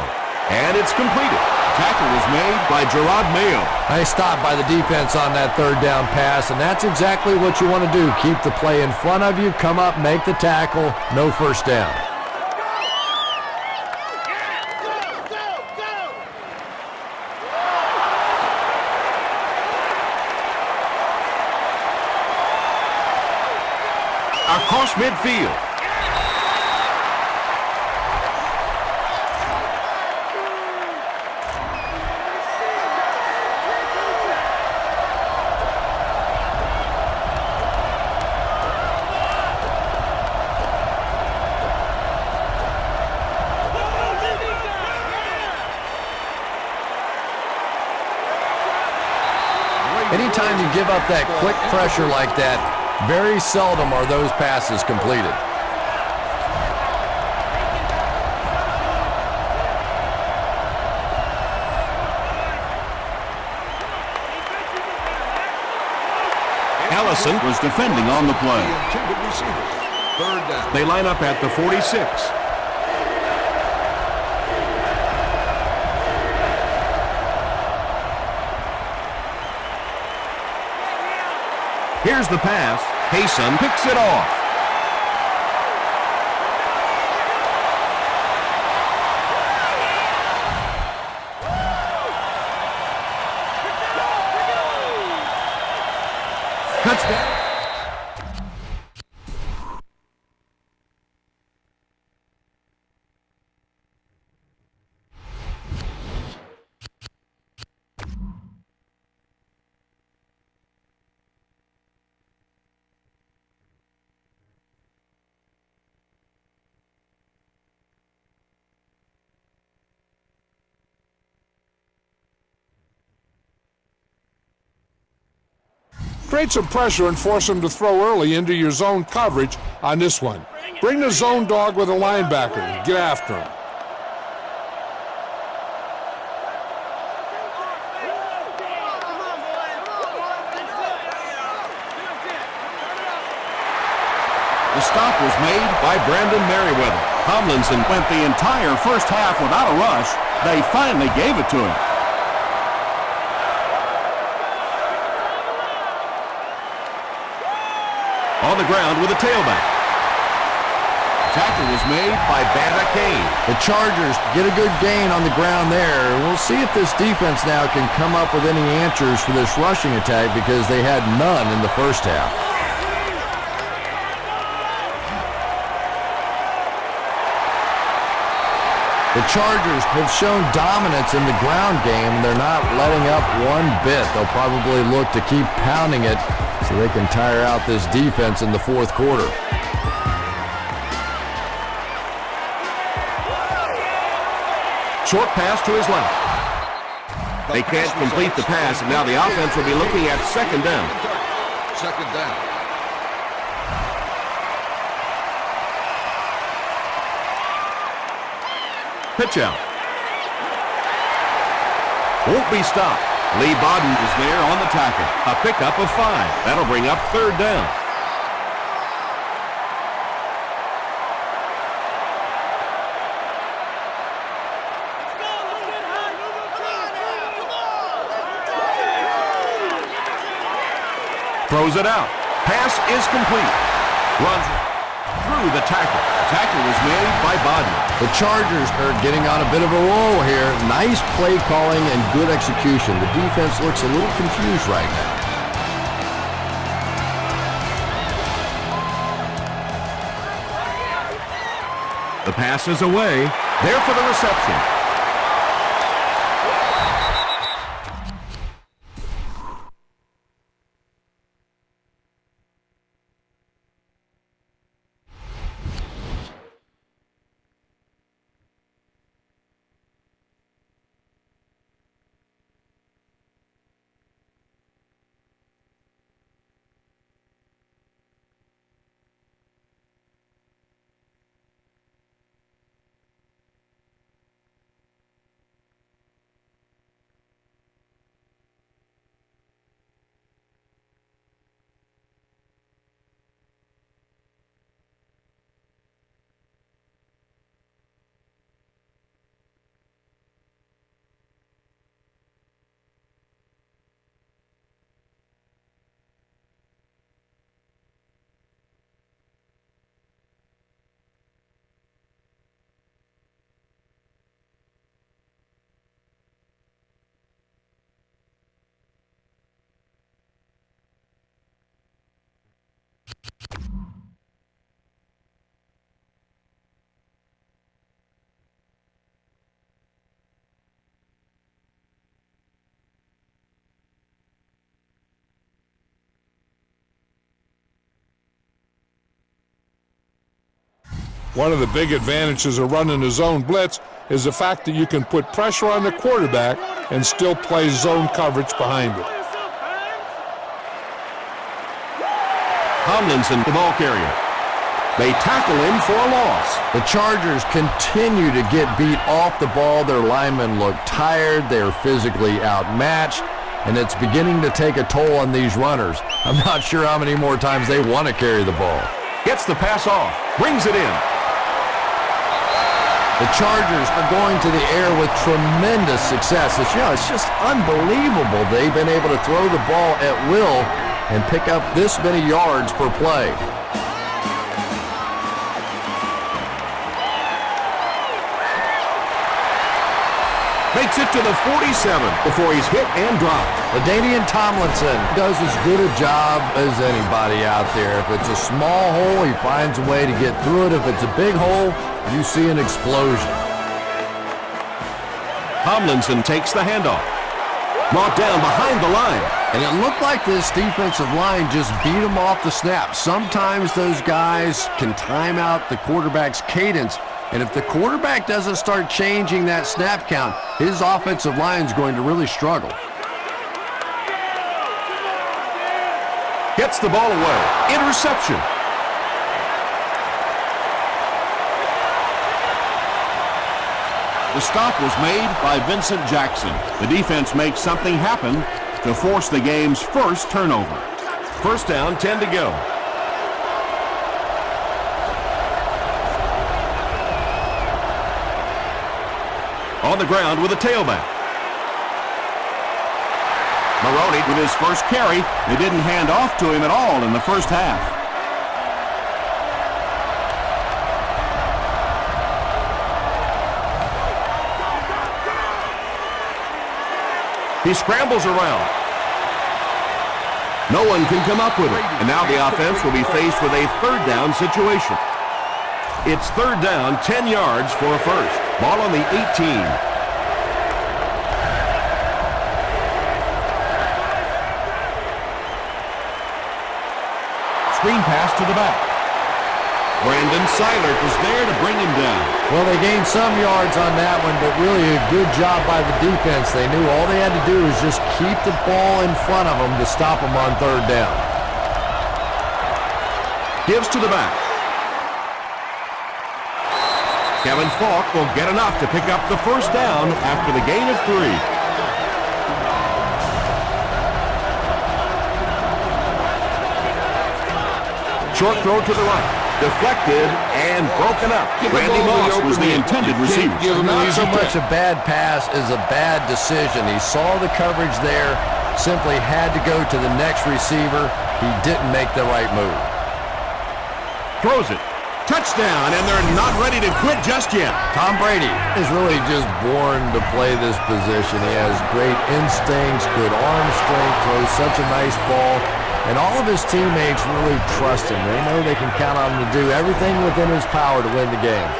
and it's completed. Tackle was made by Gerard Mayo. Nice stop by the defense on that third down pass, and that's exactly what you want to do. Keep the play in front of you, come up, make the tackle, no first down. Across midfield. Anytime you give up that quick pressure like that, very seldom are those passes completed. Ellison was defending on the play. Intended receiver. Third down. They line up at the 46. Here's the pass. Hayson picks it off. Touchdown. Create some pressure and force him to throw early into your zone coverage on this one. Bring the zone dog with a linebacker. Get after him. The stop was made by Brandon Merriweather. Tomlinson went the entire first half without a rush. They finally gave it to him. On the ground with a tailback. Tackle was made by Banda Kane. The Chargers get a good gain on the ground there. We'll see if this defense now can come up with any answers for this rushing attack because they had none in the first half. The Chargers have shown dominance in the ground game, and they're not letting up one bit. They'll probably look to keep pounding it so they can tire out this defense in the fourth quarter. Short pass to his left. They can't complete the pass, and now the offense will be looking at second down. Second down. Pitch out. Won't be stopped. Lee Bodden is there on the tackle. A pickup of 5. That'll bring up third down. Throws it out. Pass is complete. Runs through the tackle. Tackle was made by Bodden. The Chargers are getting on a bit of a roll here. Nice play calling and good execution. The defense looks a little confused right now. The pass is away. There for the reception. One of the big advantages of running a zone blitz is the fact that you can put pressure on the quarterback and still play zone coverage behind it. Tomlinson, the ball carrier. They tackle him for a loss. The Chargers continue to get beat off the ball. Their linemen look tired. They're physically outmatched, and it's beginning to take a toll on these runners. I'm not sure how many more times they want to carry the ball. Gets the pass off. Brings it in. The Chargers are going to the air with tremendous success. It's just unbelievable. They've been able to throw the ball at will and pick up this many yards per play. Makes it to the 47 before he's hit and dropped. LaDainian Tomlinson does as good a job as anybody out there. If it's a small hole, he finds a way to get through it. If it's a big hole, you see an explosion. Tomlinson takes the handoff. Brought down behind the line. And it looked like this defensive line just beat him off the snap. Sometimes those guys can time out the quarterback's cadence. And if the quarterback doesn't start changing that snap count, his offensive line is going to really struggle. Gets the ball away. Interception. The stop was made by Vincent Jackson. The defense makes something happen to force the game's first turnover. First down, 10 to go. On the ground with a tailback. Maroney with his first carry. They didn't hand off to him at all in the first half. He scrambles around. No one can come up with it. And now the offense will be faced with a third down situation. It's third down, 10 yards for a first. Ball on the 18. Screen pass to the back. Brandon Seilert was there to bring him down. Well, they gained some yards on that one, but really a good job by the defense. They knew all they had to do was just keep the ball in front of them to stop them on third down. Gives to the back. Kevin Falk will get enough to pick up the first down after the gain of 3. Short throw to the right. Deflected and broken up. Randy Moss was the intended receiver. Not so much a bad pass as a bad decision. He saw the coverage there, simply had to go to the next receiver. He didn't make the right move. Throws it. Touchdown, and they're not ready to quit just yet. Tom Brady is really just born to play this position. He has great instincts, good arm strength, throws such a nice ball. And all of his teammates really trust him. They know they can count on him to do everything within his power to win the game.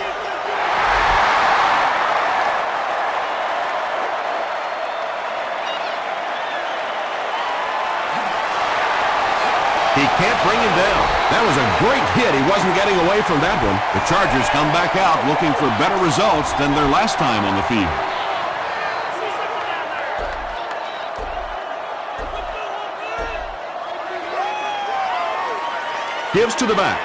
He can't bring him down. That was a great hit. He wasn't getting away from that one. The Chargers come back out looking for better results than their last time on the field. Gives to the back.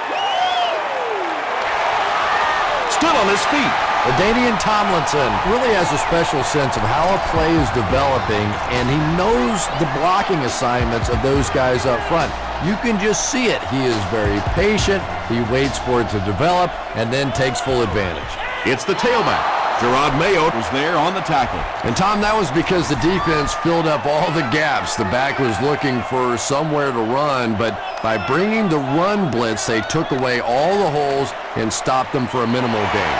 Still on his feet. LaDainian Tomlinson really has a special sense of how a play is developing, and he knows the blocking assignments of those guys up front. You can just see it. He is very patient. He waits for it to develop and then takes full advantage. It's the tailback. Gerard Mayo was there on the tackle. And Tom, that was because the defense filled up all the gaps. The back was looking for somewhere to run, but by bringing the run blitz, they took away all the holes and stopped them for a minimal gain.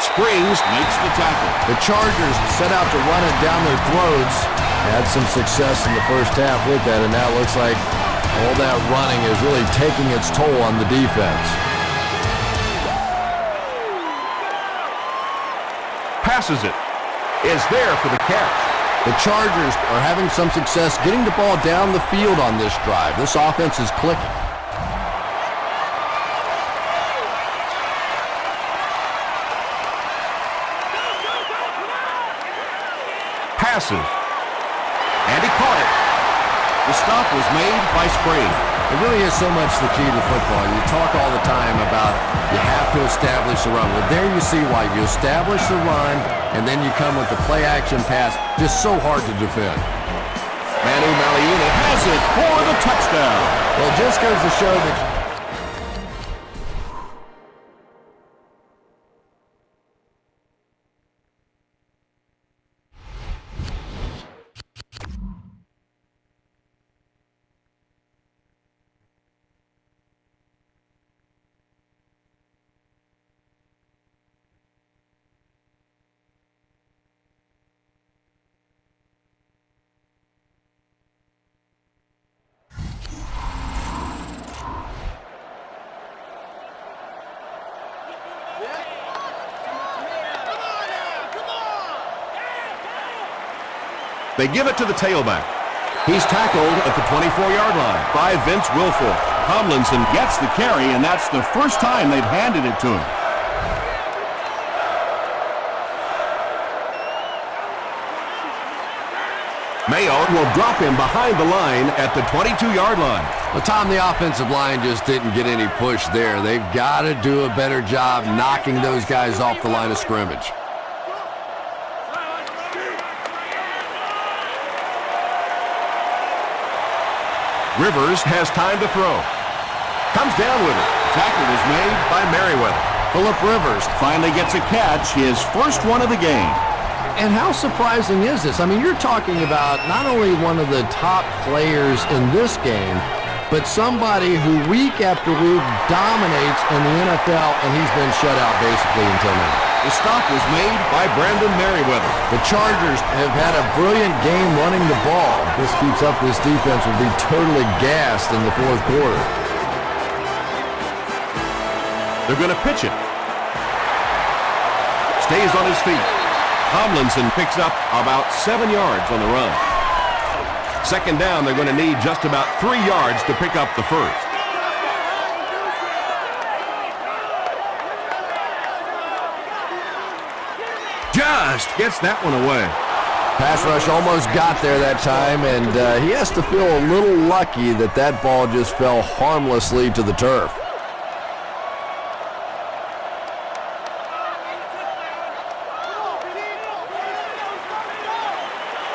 Springs makes the tackle. The Chargers set out to run it down their throats. Had some success in the first half with that, and now it looks like all that running is really taking its toll on the defense. Passes it. Is there for the catch. The Chargers are having some success getting the ball down the field on this drive. This offense is clicking. passes. And he caught it. The stop was made by Spring. It really is so much the key to football. You talk all the time about you have to establish the run. Well, there you see why. You establish the run, and then you come with the play-action pass. Just so hard to defend. Manu Maliuna has it for the touchdown. Well, it just goes to show that... They give it to the tailback. He's tackled at the 24-yard line by Vince Wilfork. Tomlinson gets the carry, and that's the first time they've handed it to him. Mayo will drop him behind the line at the 22-yard line. Well, Tom, the offensive line just didn't get any push there. They've got to do a better job knocking those guys off the line of scrimmage. Rivers has time to throw. Comes down with it. Tackle is made by Merriweather. Phillip Rivers finally gets a catch, his first one of the game. And how surprising is this? I mean, you're talking about not only one of the top players in this game, but somebody who week after week dominates in the NFL, and he's been shut out basically until now. The stop was made by Brandon Merriweather. The Chargers have had a brilliant game running the ball. If this keeps up, this defense will be totally gassed in the fourth quarter. They're going to pitch it. Stays on his feet. Tomlinson picks up about 7 yards on the run. Second down, they're going to need just about 3 yards to pick up the first. Just gets that one away. Pass rush almost got there that time, and he has to feel a little lucky that that ball just fell harmlessly to the turf.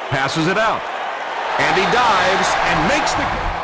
Passes it out. And he dives and makes the...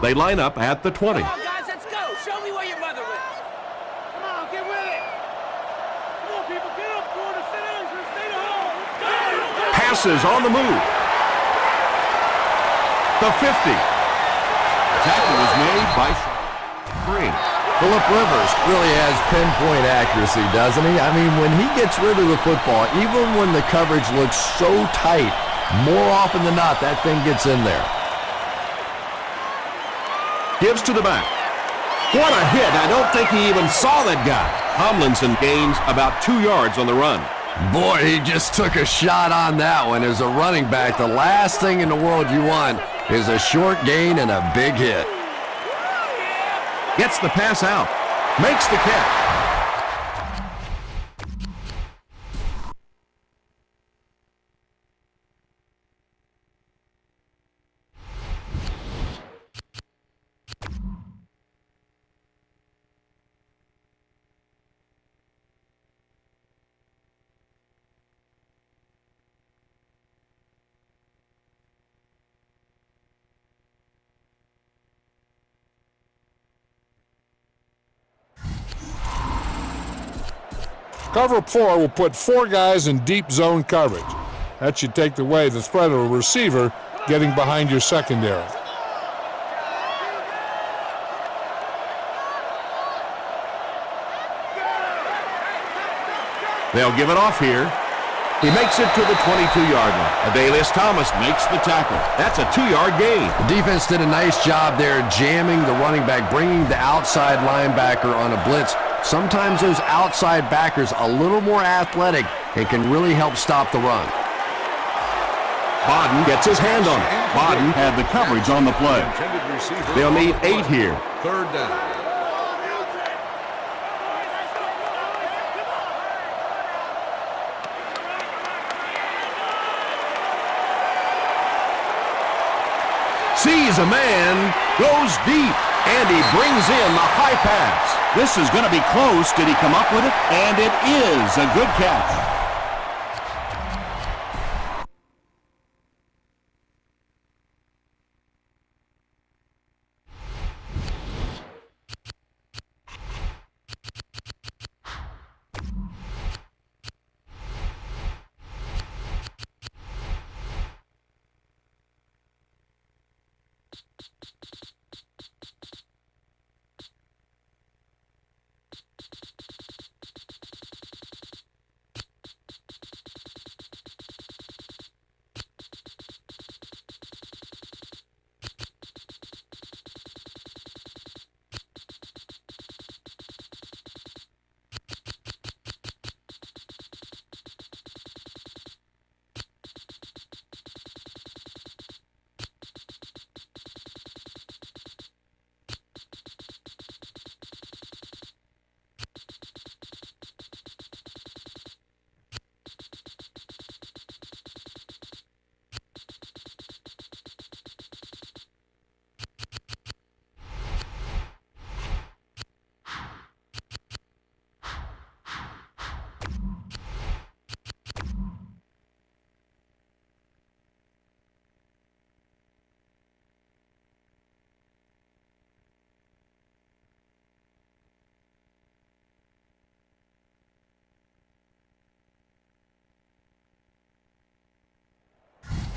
They line up at the 20. Come on, guys, let's go. Show me where your mother lives. Come on, get with it. Come on, people, get up. Go to sit down. Stay at home. Let's go. Passes on the move. The 50. Tackle was made by Spring. Phillip Rivers really has pinpoint accuracy, doesn't he? I mean, when he gets rid of the football, even when the coverage looks so tight, more often than not, that thing gets in there. Gives to the back. What a hit. I don't think he even saw that guy. Tomlinson gains about 2 yards on the run. Boy, he just took a shot on that one. As a running back, the last thing in the world you want is a short gain and a big hit. Gets the pass out. Makes the catch. Cover 4 will put 4 guys in deep zone coverage. That should take away the threat of a receiver getting behind your secondary. They'll give it off here. He makes it to the 22-yard line. Adalius Thomas makes the tackle. That's a 2-yard gain. The defense did a nice job there jamming the running back, bringing the outside linebacker on a blitz. Sometimes those outside backers a little more athletic and can really help stop the run. Bodden gets his hand on it. Bodden had the coverage on the play. They'll need 8 here. Third down. Sees a man, goes deep, and he brings in the high pass. This is going to be close. Did he come up with it? And it is a good catch.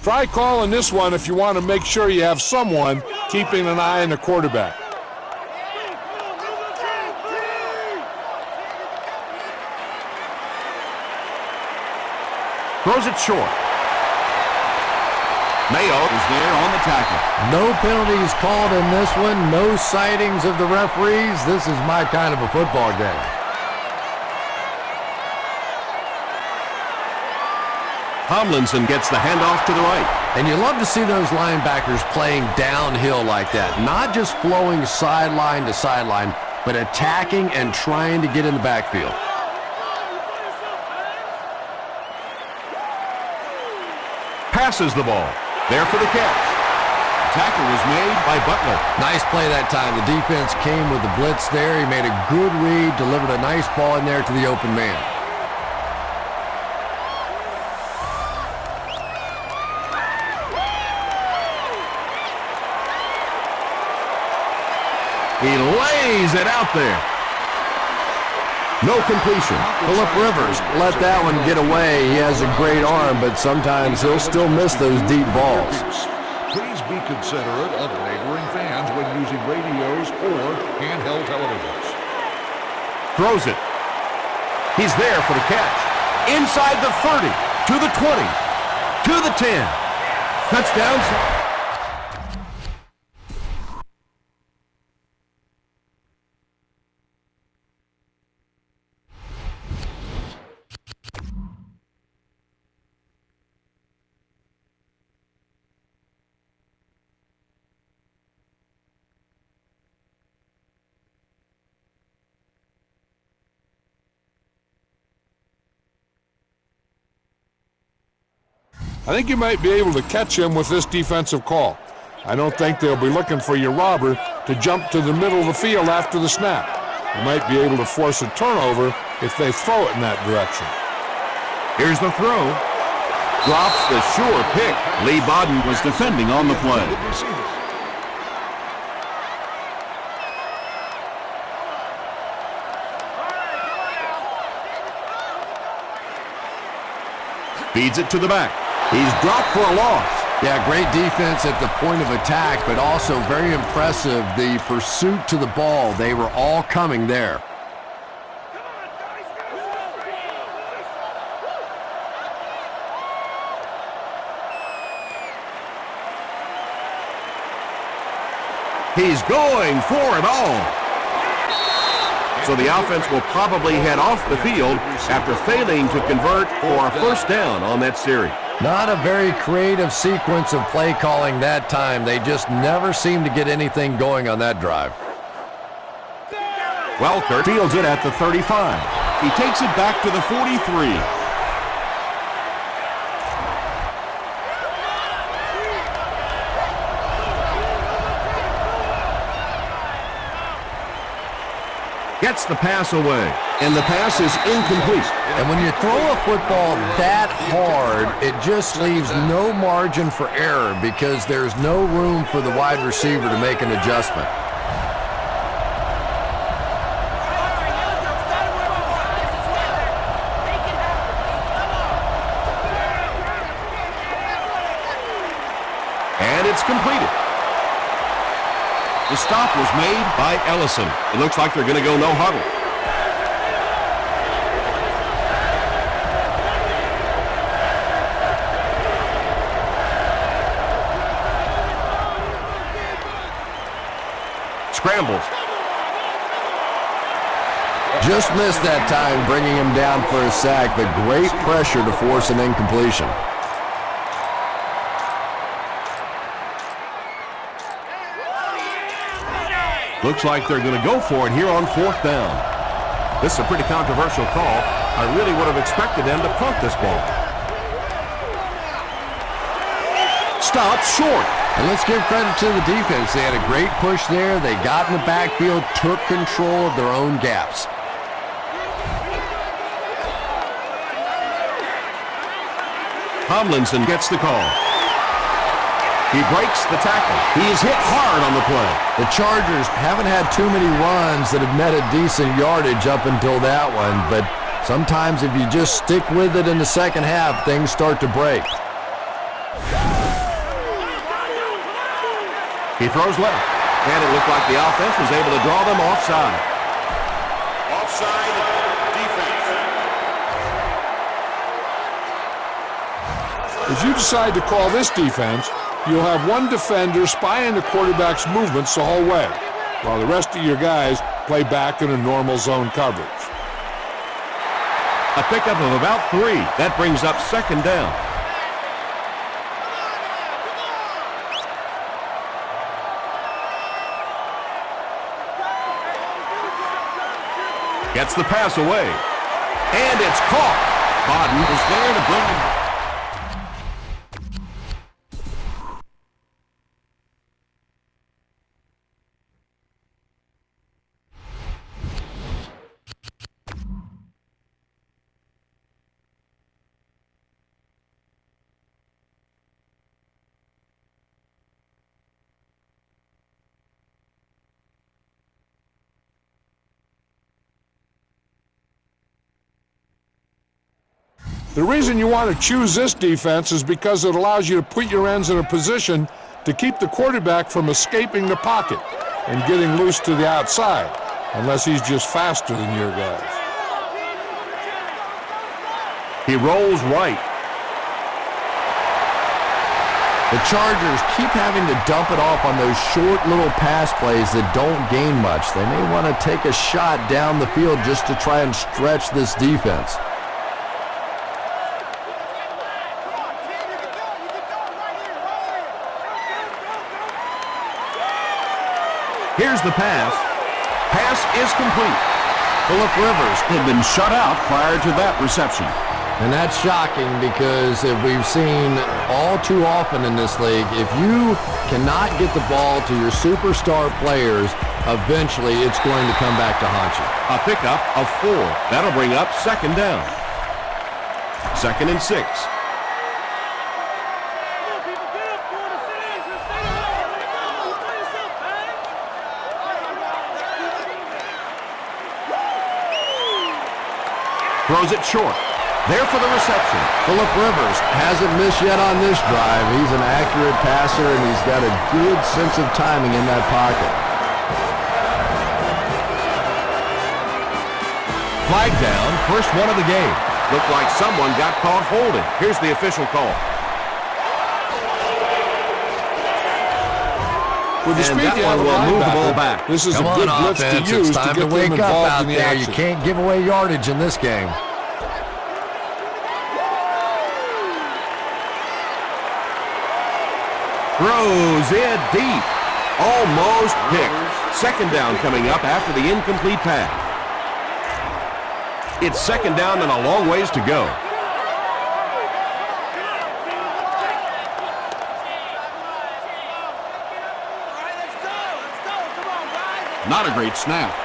Try calling this one if you want to make sure you have someone keeping an eye on the quarterback. Throws it short. Mayo is there on the tackle. No penalties called in this one. No sightings of the referees. This is my kind of a football game. Tomlinson gets the handoff to the right. And you love to see those linebackers playing downhill like that. Not just flowing sideline to sideline, but attacking and trying to get in the backfield. Passes the ball. There for the catch. Tackle was made by Butler. Nice play that time. The defense came with the blitz there. He made a good read, delivered a nice ball in there to the open man. He lays it out there. No completion. Phillip Rivers let that one get away. He has a great arm, but sometimes he'll still miss those deep balls. Please be considerate of neighboring fans when using radios or handheld televisions. Throws it. He's there for the catch. Inside the 30, to the 20, to the 10. Touchdown. I think you might be able to catch him with this defensive call. I don't think they'll be looking for your robber to jump to the middle of the field after the snap. You might be able to force a turnover if they throw it in that direction. Here's the throw. Drops the sure pick. Lee Bodden was defending on the play. Feeds it to the back. He's dropped for a loss. Yeah, great defense at the point of attack, but also very impressive, the pursuit to the ball. They were all coming there. He's going for it all. So the offense will probably head off the field after failing to convert for a first down on that series. Not a very creative sequence of play calling that time. They just never seem to get anything going on that drive. Welker fields it at the 35. He takes it back to the 43. Gets the pass away, and the pass is incomplete. And when you throw a football that hard, it just leaves no margin for error because there's no room for the wide receiver to make an adjustment. And it's completed. The stop was made by Ellison. It looks like they're going to go no huddle. Scrambles. Just missed that time, bringing him down for a sack, but great pressure to force an incompletion. Looks like they're going to go for it here on fourth down. This is a pretty controversial call. I really would have expected them to punt this ball. Stops short. And let's give credit to the defense. They had a great push there. They got in the backfield, took control of their own gaps. Tomlinson gets the call. He breaks the tackle. He's hit hard on the play. The Chargers haven't had too many runs that have netted decent yardage up until that one, but sometimes if you just stick with it in the second half, things start to break. He throws left, and it looked like the offense was able to draw them offside. Offside defense. If you decide to call this defense, you'll have one defender spying the quarterback's movements the whole way, while the rest of your guys play back in a normal zone coverage. A pickup of about 3. That brings up second down. Gets the pass away. And it's caught. Bodden is there to bring him. The reason you want to choose this defense is because it allows you to put your ends in a position to keep the quarterback from escaping the pocket and getting loose to the outside, unless he's just faster than your guys. He rolls right. The Chargers keep having to dump it off on those short little pass plays that don't gain much. They may want to take a shot down the field just to try and stretch this defense. Here's the pass. Pass is complete. Phillip Rivers had been shut out prior to that reception. And that's shocking because if we've seen all too often in this league, if you cannot get the ball to your superstar players, eventually it's going to come back to haunt you. A pickup of 4. That'll bring up second down. 2nd and 6. Throws it short. There for the reception. Phillip Rivers hasn't missed yet on this drive. He's an accurate passer, and he's got a good sense of timing in that pocket. Flag down, first one of the game. Looked like someone got caught holding. Here's the official call. With the And speed that you have one a will move the ball linebacker, back. this is Come a on, good blitz to offense. use It's to time to get them wake up involved out in the there. You action. can't give away yardage in this game. Throws it deep. Almost picked. Second down coming up after the incomplete pass. It's second down and a long ways to go. Not a great snap.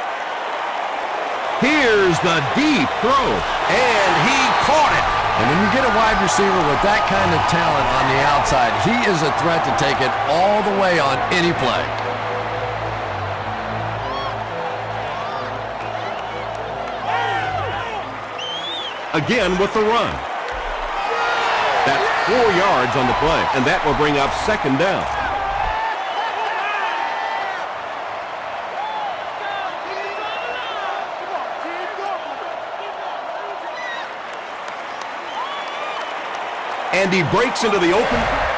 Here's the deep throw, and he caught it. And when you get a wide receiver with that kind of talent on the outside, he is a threat to take it all the way on any play. Again with the run. That's 4 yards on the play, and that will bring up second down. And he breaks into the open.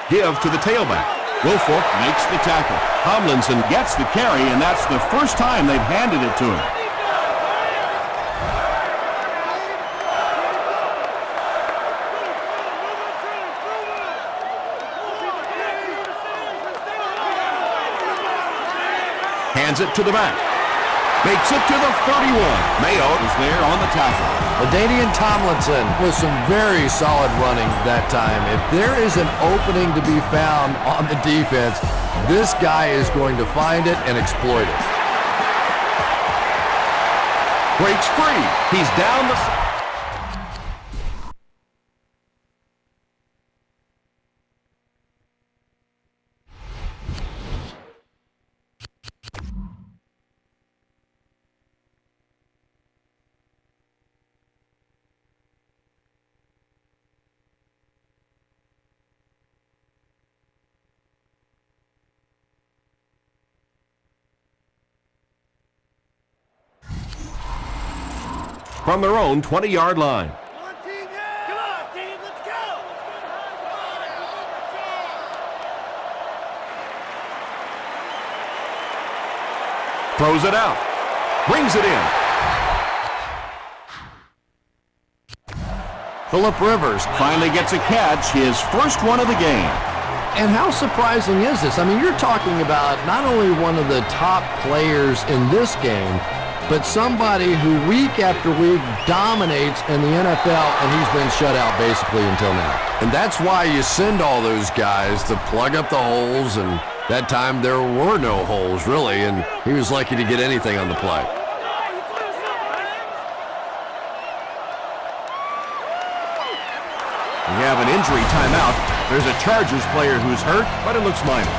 Give to the tailback. Wilfork makes the tackle. Tomlinson gets the carry, and that's the first time they've handed it to him. Hands it to the back. Makes it to the 31. Mayo is there on the tackle. LaDainian Tomlinson with some very solid running that time. If there is an opening to be found on the defense, this guy is going to find it and exploit it. Breaks free. He's down the... from their own 20-yard line. Come on, team, let's go! Throws it out. Brings it in. Phillip Rivers Finally gets a catch, his first one of the game. And how surprising is this? I mean, you're talking about not only one of the top players in this game, but somebody who week after week dominates in the NFL, and he's been shut out basically until now. And that's why you send all those guys to plug up the holes, and that time there were no holes, really, and he was lucky to get anything on the play. We have an injury timeout. There's a Chargers player who's hurt, but it looks minor.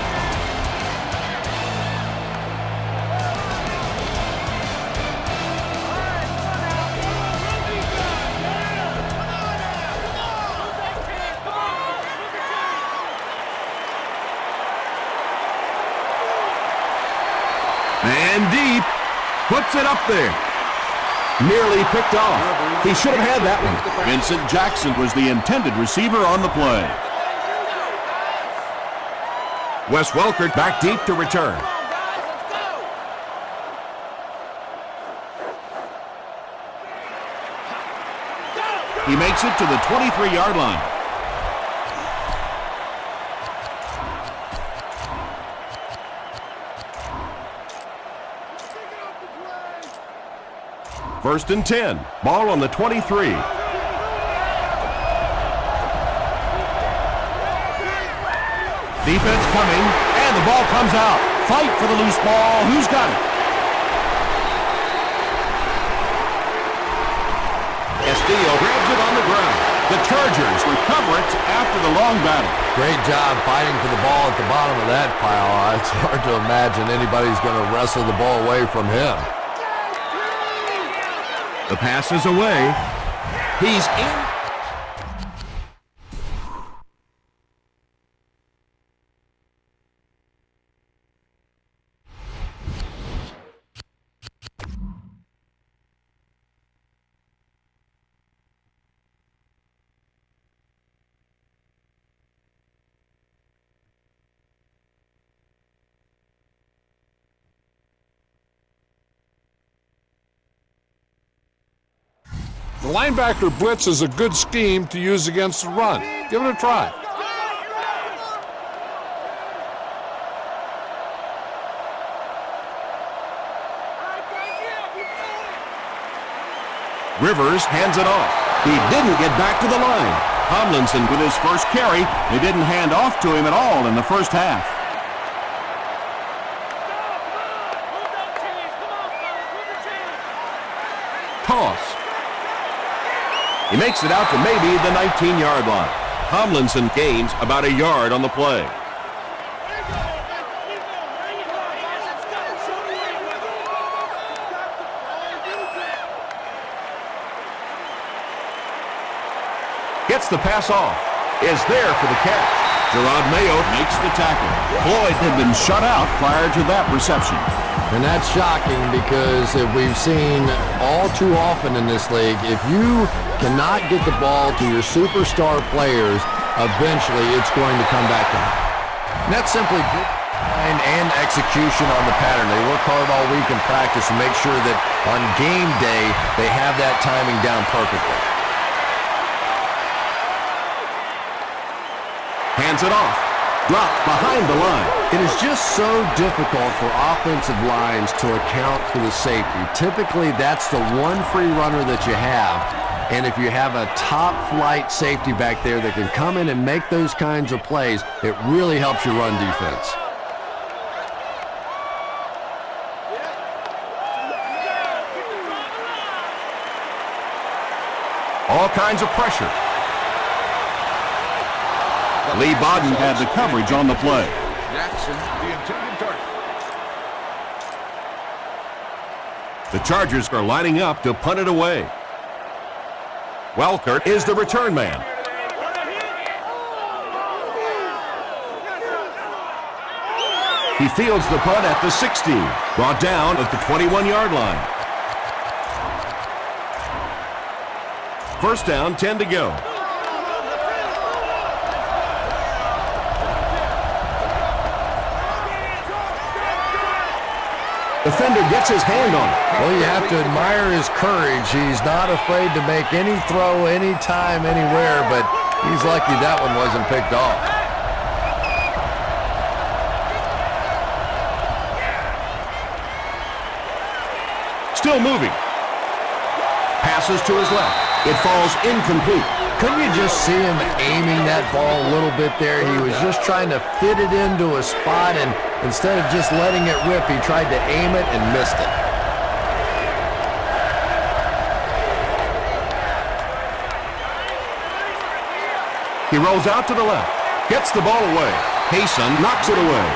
And deep, puts it up there. Nearly picked off. He should have had that one. Vincent Jackson was the intended receiver on the play. Wes Welker back deep to return. He makes it to the 23-yard line. First and 10. Ball on the 23. Defense coming, and the ball comes out. Fight for the loose ball. Who's got it? Castillo grabs Chargers recover it after the long battle. Great job fighting for the ball at the bottom of that pile. It's hard to imagine anybody's going to wrestle the ball away from him. The pass is away. He's in. The linebacker blitz is a good scheme to use against the run. Give it a try. Rivers hands it off. He didn't get back to the line. Tomlinson with his first carry. They didn't hand off to him at all in the first half. Toss. He makes it out to maybe the 19-yard line. Tomlinson gains about a yard on the play. Gets the pass off. Is there for the catch. Gerard Mayo makes the tackle. Floyd had been shut out prior to that reception. And that's shocking because if we've seen all too often in this league, if you cannot get the ball to your superstar players, eventually it's going to come back to them. And that's simply good design and execution on the pattern. They work hard all week in practice to make sure that on game day they have that timing down perfectly. Hands it off. Dropped behind the line. It is just so difficult for offensive lines to account for the safety. Typically, that's the one free runner that you have. And if you have a top-flight safety back there that can come in and make those kinds of plays, it really helps your run defense. All kinds of pressure. Lee Bodden had the coverage on the play. Jackson, the intended target. The Chargers are lining up to punt it away. Welkert is the return man. He fields the punt at the 60, brought down at the 21-yard line. First down, 10 to go. Defender gets his hand on it. Well, you have to admire his courage. He's not afraid to make any throw, anytime, anywhere, but he's lucky that one wasn't picked off. Still moving. Passes to his left. It falls incomplete. Couldn't you just see him aiming that ball a little bit there? He was just trying to fit it into a spot, and instead of just letting it rip, he tried to aim it and missed it. He rolls out to the left. Gets the ball away. Payson knocks it away.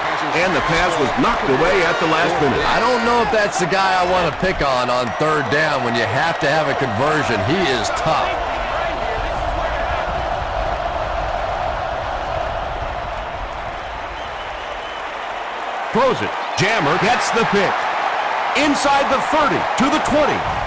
And the pass was knocked away at the last minute. I don't know if that's the guy I want to pick on third down when you have to have a conversion. He is tough. Throws it. Jammer gets the pick. Inside the 30 to the 20.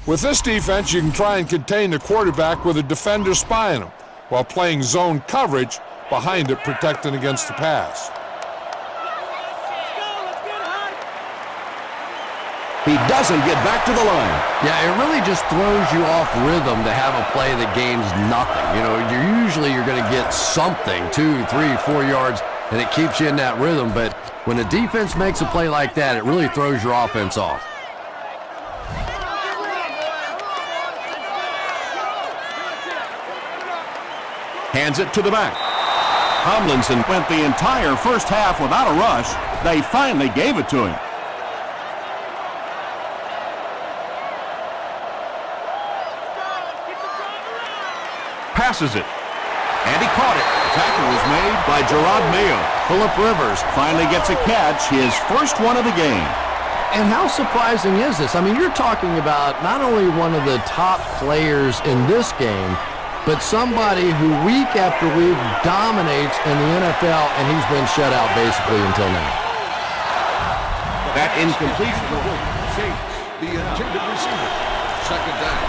With this defense, you can try and contain the quarterback with a defender spying him, while playing zone coverage behind it, protecting against the pass. He doesn't get back to the line. Yeah, it really just throws you off rhythm to have a play that gains nothing. You know, you're going to get something, 2, 3, 4 yards, and it keeps you in that rhythm. But when a defense makes a play like that, it really throws your offense off. Hands it to the back. Tomlinson went the entire first half without a rush. They finally gave it to him. Passes it. And he caught it. The tackle was made by Gerard Mayo. Phillip Rivers Finally gets a catch, his first one of the game. And how surprising is this? I mean, you're talking about not only one of the top players in this game, but somebody who week after week dominates in the NFL, and he's been shut out basically until now. That incompletion. The intended receiver. Second down.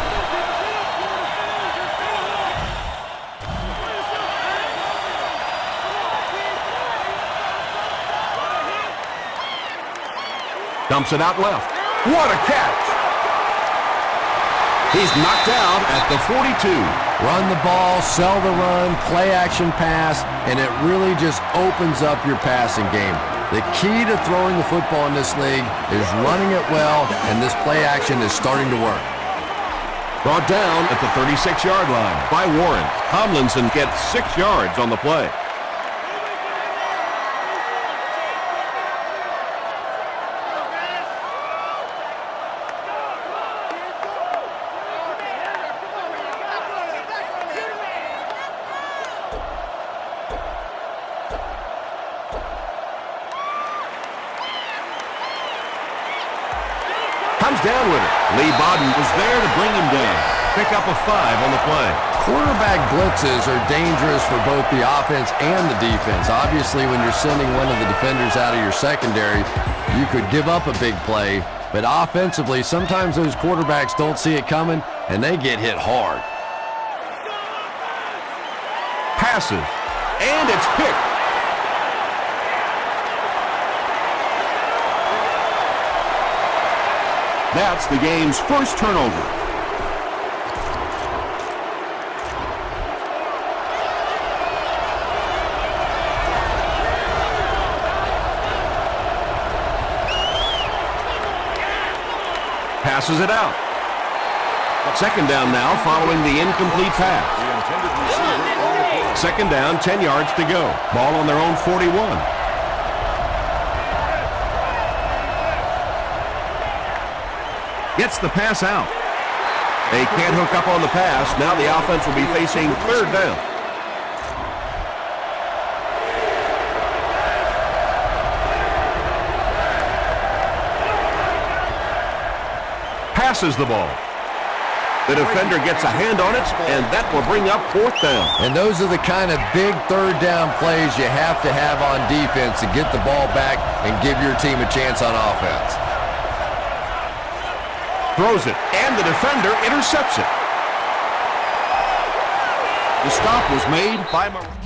Dumps it out left. What a catch! He's knocked out at the 42. Run the ball, sell the run, play action pass, and it really just opens up your passing game. The key to throwing the football in this league is running it well, and this play action is starting to work. Brought down at the 36-yard line by Warren. Tomlinson gets 6 yards on the play. Down with it. Lee Bodden was there to bring him down. Pick up a 5 on the play. Quarterback blitzes are dangerous for both the offense and the defense. Obviously, when you're sending one of the defenders out of your secondary, you could give up a big play. But offensively, sometimes those quarterbacks don't see it coming, and they get hit hard. Passes. And it's picked. That's the game's first turnover. Passes it out. Second down now following the incomplete pass. Second down, 10 yards to go. Ball on their own 41. Gets the pass out. They can't hook up on the pass. Now the offense will be facing third down. Passes the ball. The defender gets a hand on it, and that will bring up fourth down. And those are the kind of big third down plays you have to have on defense to get the ball back and give your team a chance on offense. Throws it, and the defender intercepts it. The stop was made by Morales.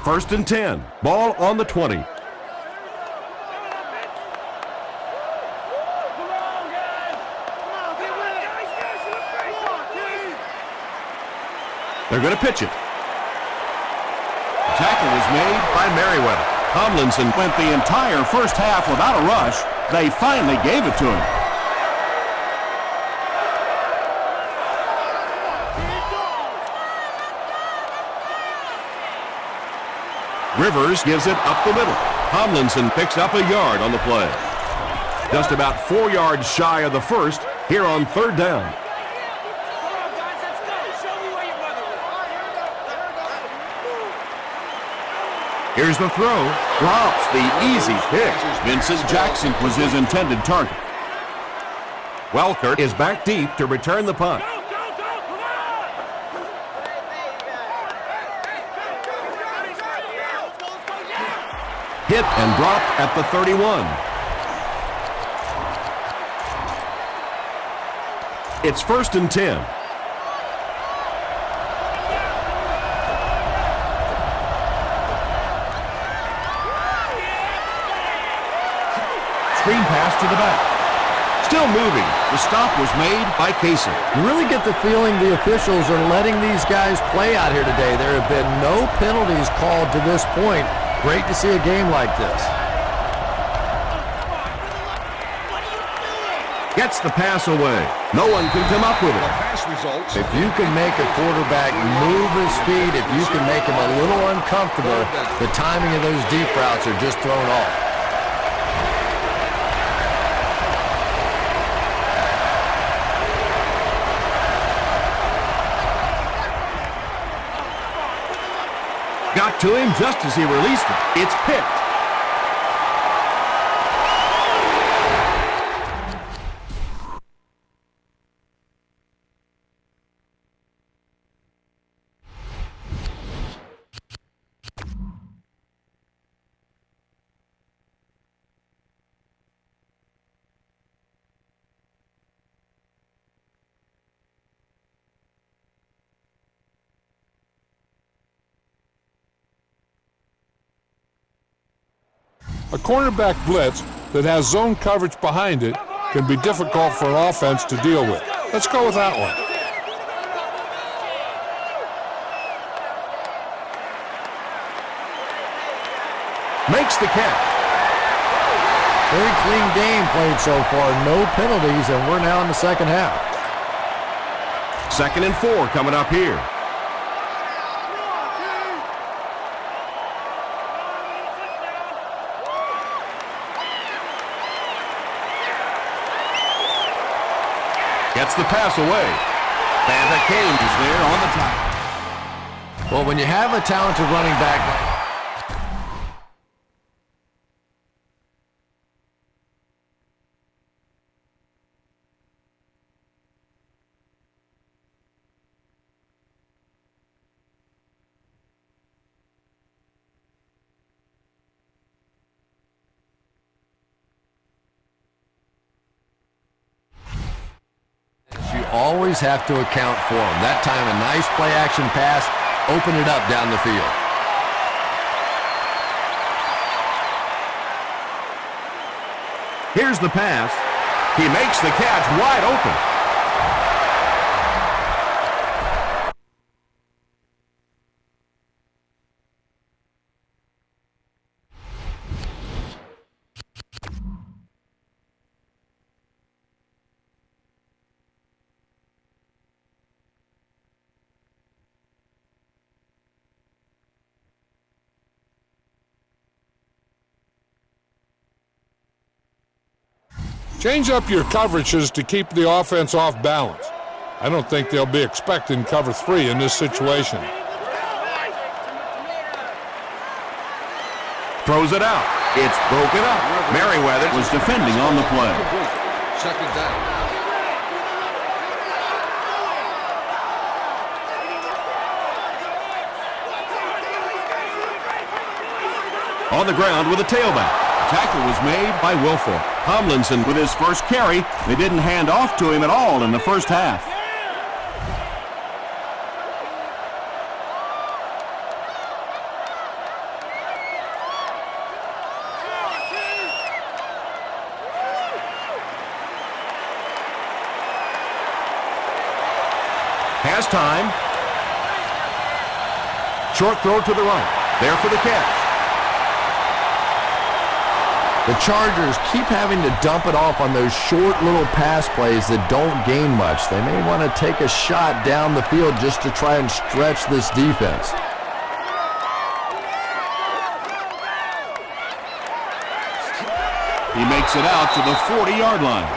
First and 10. Ball on the 20. They're going to pitch it. The tackle was made by Merriweather. Tomlinson went the entire first half without a rush. They finally gave it to him. Rivers gives it up the middle. Tomlinson picks up a yard on the play. Just about 4 yards shy of the first here on third down. Come on, guys, let's go. Show me where your mother lives. Here's the throw. Drops the easy pick. Vincent Jackson was his intended target. Welkert is back deep to return the punt. Hit and dropped at the 31. It's 1st and 10. Screen pass to the back. Still moving. The stop was made by Casey. You really get the feeling the officials are letting these guys play out here today. There have been no penalties called to this point. Great to see a game like this. Gets the pass away. No one can come up with it. Pass results. If you can make a quarterback move his feet, if you can make him a little uncomfortable, the timing of those deep routes are just thrown off. Got to him just as he released it. It's picked. A cornerback blitz that has zone coverage behind it can be difficult for an offense to deal with. Let's go with that one. Makes the catch. Very clean game played so far. No penalties, and we're now in the second half. 2nd and 4 coming up here. Gets the pass away. And the Kane is there on the top. Well, when you have a talented running back, you always have to account for them. That time, a nice play-action pass, open it up down the field. Here's the pass. He makes the catch wide open. Change up your coverages to keep the offense off balance. I don't think they'll be expecting cover 3 in this situation. Throws it out. It's broken up. Merriweather was defending on the play. 2nd down. On the ground with a tailback. Tackle was made by Wilfork. Tomlinson with his first carry. They didn't hand off to him at all in the first half. Has time. Short throw to the right. There for the catch. The Chargers keep having to dump it off on those short little pass plays that don't gain much. They may want to take a shot down the field just to try and stretch this defense. He makes it out to the 40-yard line.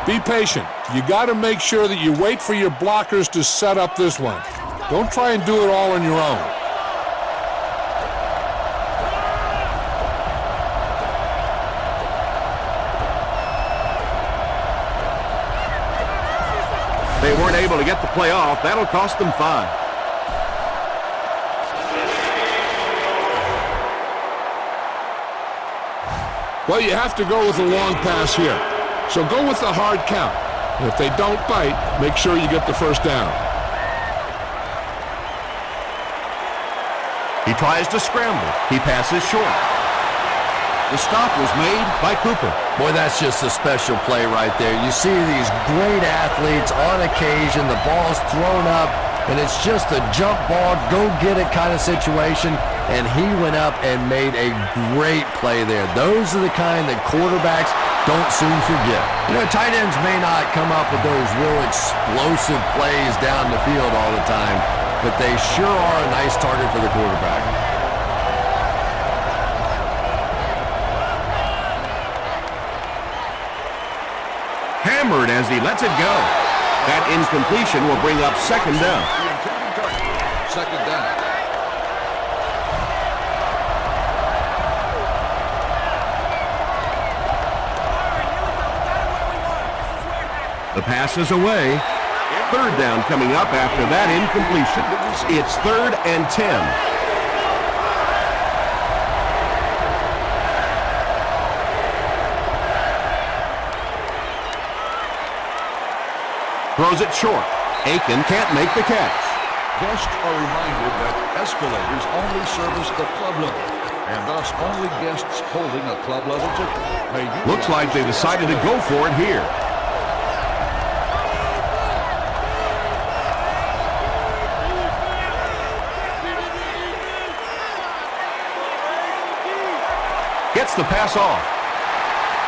Be patient. You got to make sure that you wait for your blockers to set up this one. Don't try and do it all on your own. able to get the play off. That'll cost them 5. Well, you have to go with a long pass here. So go with the hard count. And if they don't bite, make sure you get the first down. He tries to scramble. He passes short. The stop was made by Cooper. Boy, that's just a special play right there. You see these great athletes on occasion, the ball's thrown up, and it's just a jump ball, go get it kind of situation, and he went up and made a great play there. Those are the kind that quarterbacks don't soon forget. You know, tight ends may not come up with those real explosive plays down the field all the time, but they sure are a nice target for the quarterback. Hammered as he lets it go. That incompletion will bring up second down. Second down. The pass is away. Third down coming up after that incompletion. It's 3rd and 10. Throws it short. Aiken can't make the catch. Guests are reminded that escalators only service the club level, and thus only guests holding a club level ticket may utilize. Looks like they decided to go for it here. Gets the pass off.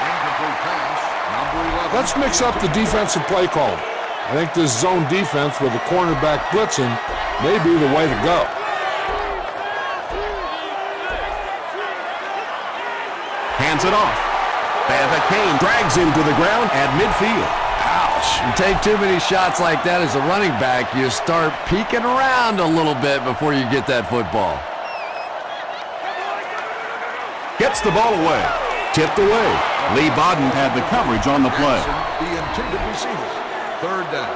Incomplete pass, number 11. Let's mix up the defensive play call. I think this zone defense with the cornerback blitzing may be the way to go. Hands it off. Banta Kane drags him to the ground at midfield. Ouch. You take too many shots like that as a running back, you start peeking around a little bit before you get that football. Gets the ball away. Tipped away. Lee Bodden had the coverage on the play. The intended receiver. Third down.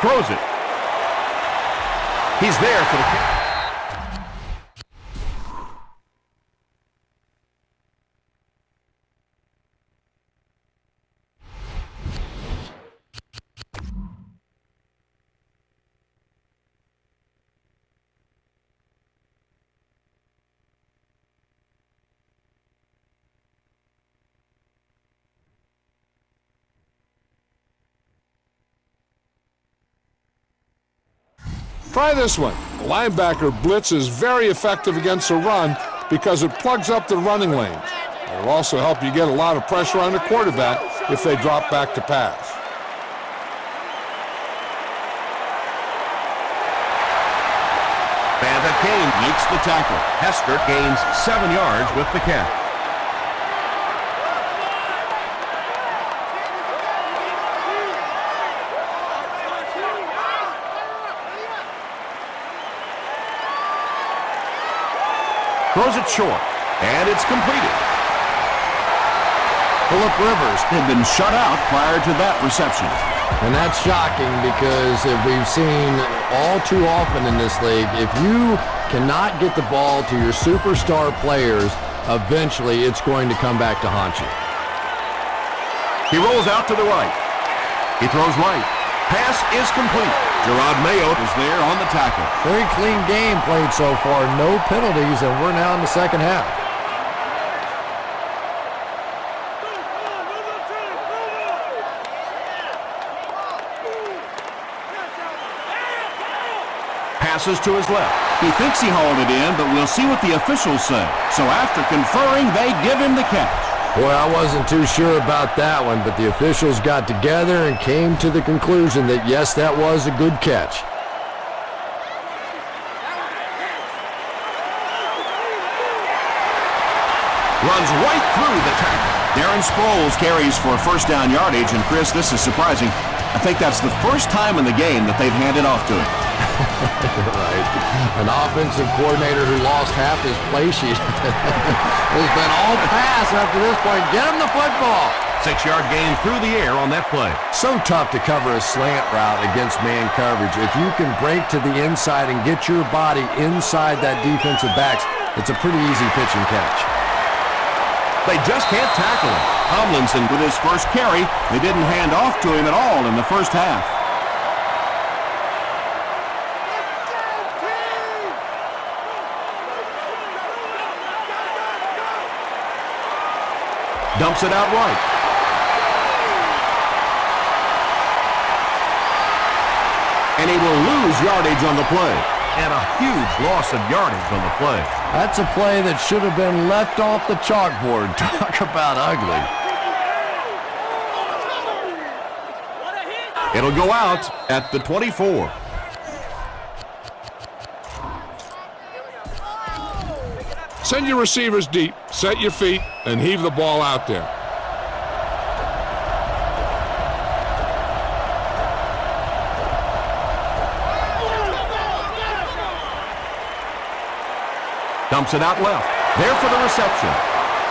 Throws it. He's there for the kick. Try this one. The linebacker blitz is very effective against the run because it plugs up the running lanes. It will also help you get a lot of pressure on the quarterback if they drop back to pass. Banta Kane makes the tackle. Hester gains 7 yards with the catch. Throws it short, and it's completed. Phillip Rivers had been shut out prior to that reception. And that's shocking because if we've seen all too often in this league, if you cannot get the ball to your superstar players, eventually it's going to come back to haunt you. He rolls out to the right. He throws right. Pass is complete. Gerard Mayo is there on the tackle. Very clean game played so far. No penalties, and we're now in the second half. Passes to his left. He thinks he hauled it in, but we'll see what the officials say. So after conferring, they give him the catch. Boy, I wasn't too sure about that one, but the officials got together and came to the conclusion that, yes, that was a good catch. Runs right through the tackle. Darren Sproles carries for first down yardage, and Chris, this is surprising. I think that's the first time in the game that they've handed off to him. Right. An offensive coordinator who lost half his play sheet has been all pass up to this point. Get him the football. 6-yard gain through the air on that play. So tough to cover a slant route against man coverage. If you can break to the inside and get your body inside that defensive backs, it's a pretty easy pitch and catch. They just can't tackle him. Tomlinson with his first carry. They didn't hand off to him at all in the first half. Dumps it out right. And he will lose yardage on the play. And a huge loss of yardage on the play. That's a play that should have been left off the chalkboard. Talk about ugly. It'll go out at the 24. Send your receivers deep, set your feet, and heave the ball out there. Dumps it out left. There for the reception.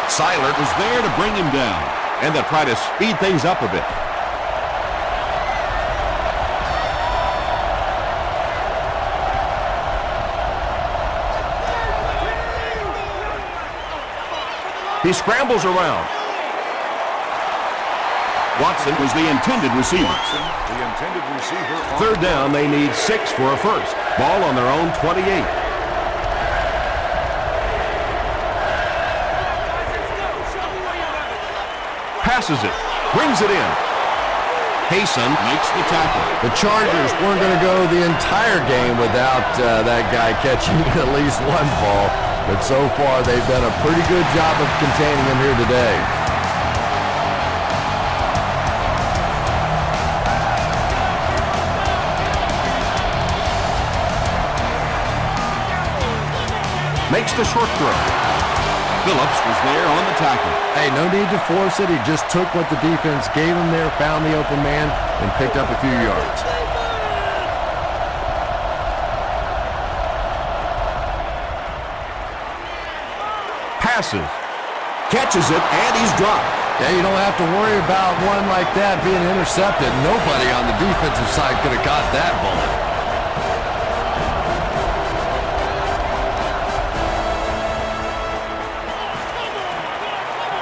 Seilert was there to bring him down. And they'll try to speed things up a bit. He scrambles around. Watson was the intended receiver. Third down, they need 6 for a first. Ball on their own 28. Passes it, brings it in. Payson makes the tackle. The Chargers weren't going to go the entire game without that guy catching at least one ball. But so far, they've done a pretty good job of containing him here today. Makes the short throw. Phillips was there on the tackle. Hey, no need to force it. He just took what the defense gave him there, found the open man, and picked up a few yards. Passes. Catches it, and he's dropped. Yeah, you don't have to worry about one like that being intercepted. Nobody on the defensive side could have caught that bullet.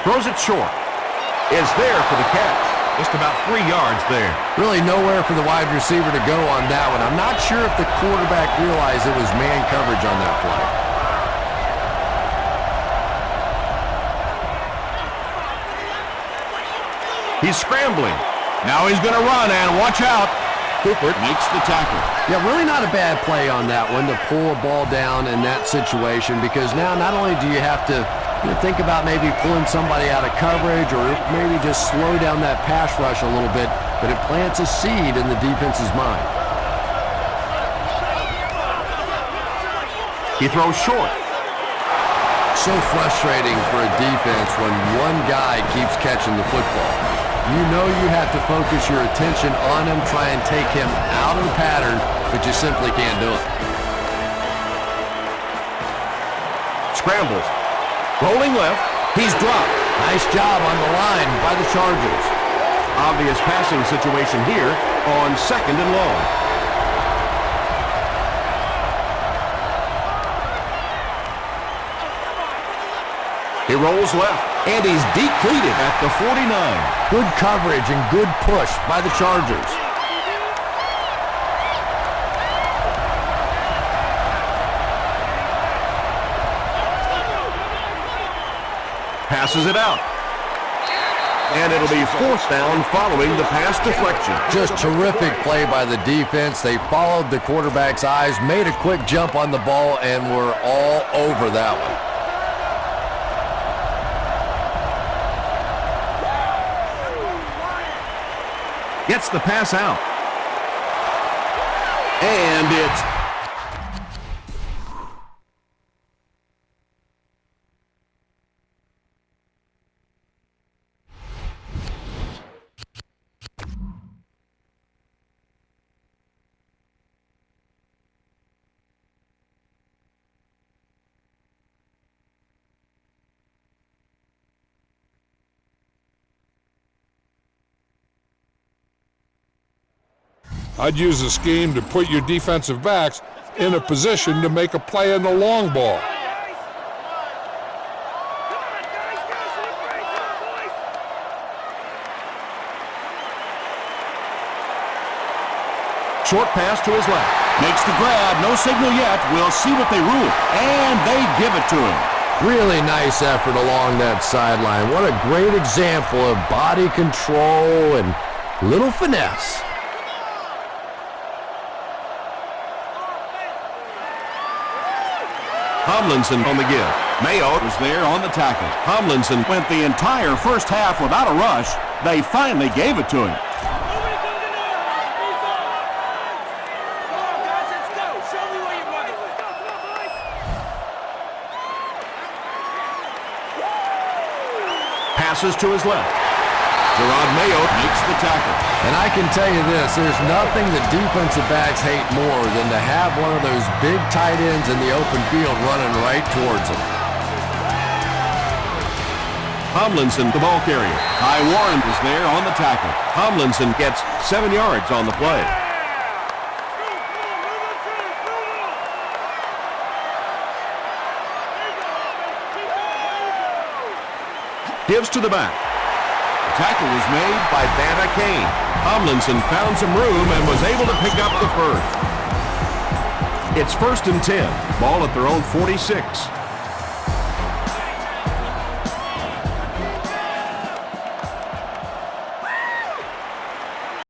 Throws it short. Is there for the catch. Just about 3 yards there. Really nowhere for the wide receiver to go on that one. I'm not sure if the quarterback realized it was man coverage on that play. He's scrambling. Now he's going to run, and watch out. Cooper makes the tackle. Yeah, really not a bad play on that one to pull a ball down in that situation, because now not only do you have to think about maybe pulling somebody out of coverage or maybe just slow down that pass rush a little bit, but it plants a seed in the defense's mind. He throws short. So frustrating for a defense when one guy keeps catching the football. You know you have to focus your attention on him, try and take him out of the pattern, but you simply can't do it. Scrambles. Rolling left. He's dropped. Nice job on the line by the Chargers. Obvious passing situation here on 2nd and long. He rolls left, and he's depleted at the 49. Good coverage and good push by the Chargers. Passes it out. And it'll be 4th down following the pass deflection. Just terrific play by the defense. They followed the quarterback's eyes, made a quick jump on the ball, and were all over that one. Gets the pass out. And it's I'd use a scheme to put your defensive backs in a position to make a play in the long ball. Short pass to his left. Makes the grab. No signal yet. We'll see what they rule. And they give it to him. Really nice effort along that sideline. What a great example of body control and little finesse. Tomlinson on the give. Mayo was there on the tackle. Tomlinson went the entire first half without a rush. They finally gave it to him. Passes to his left. Gerard Mayo makes the tackle. And I can tell you this, there's nothing that defensive backs hate more than to have one of those big tight ends in the open field running right towards them. Tomlinson, the ball carrier. Ty Warren is there on the tackle. Tomlinson gets 7 yards on the play. Gives to the back. The tackle was made by Vanna Kane. Tomlinson found some room and was able to pick up the first. It's 1st and 10. Ball at their own 46.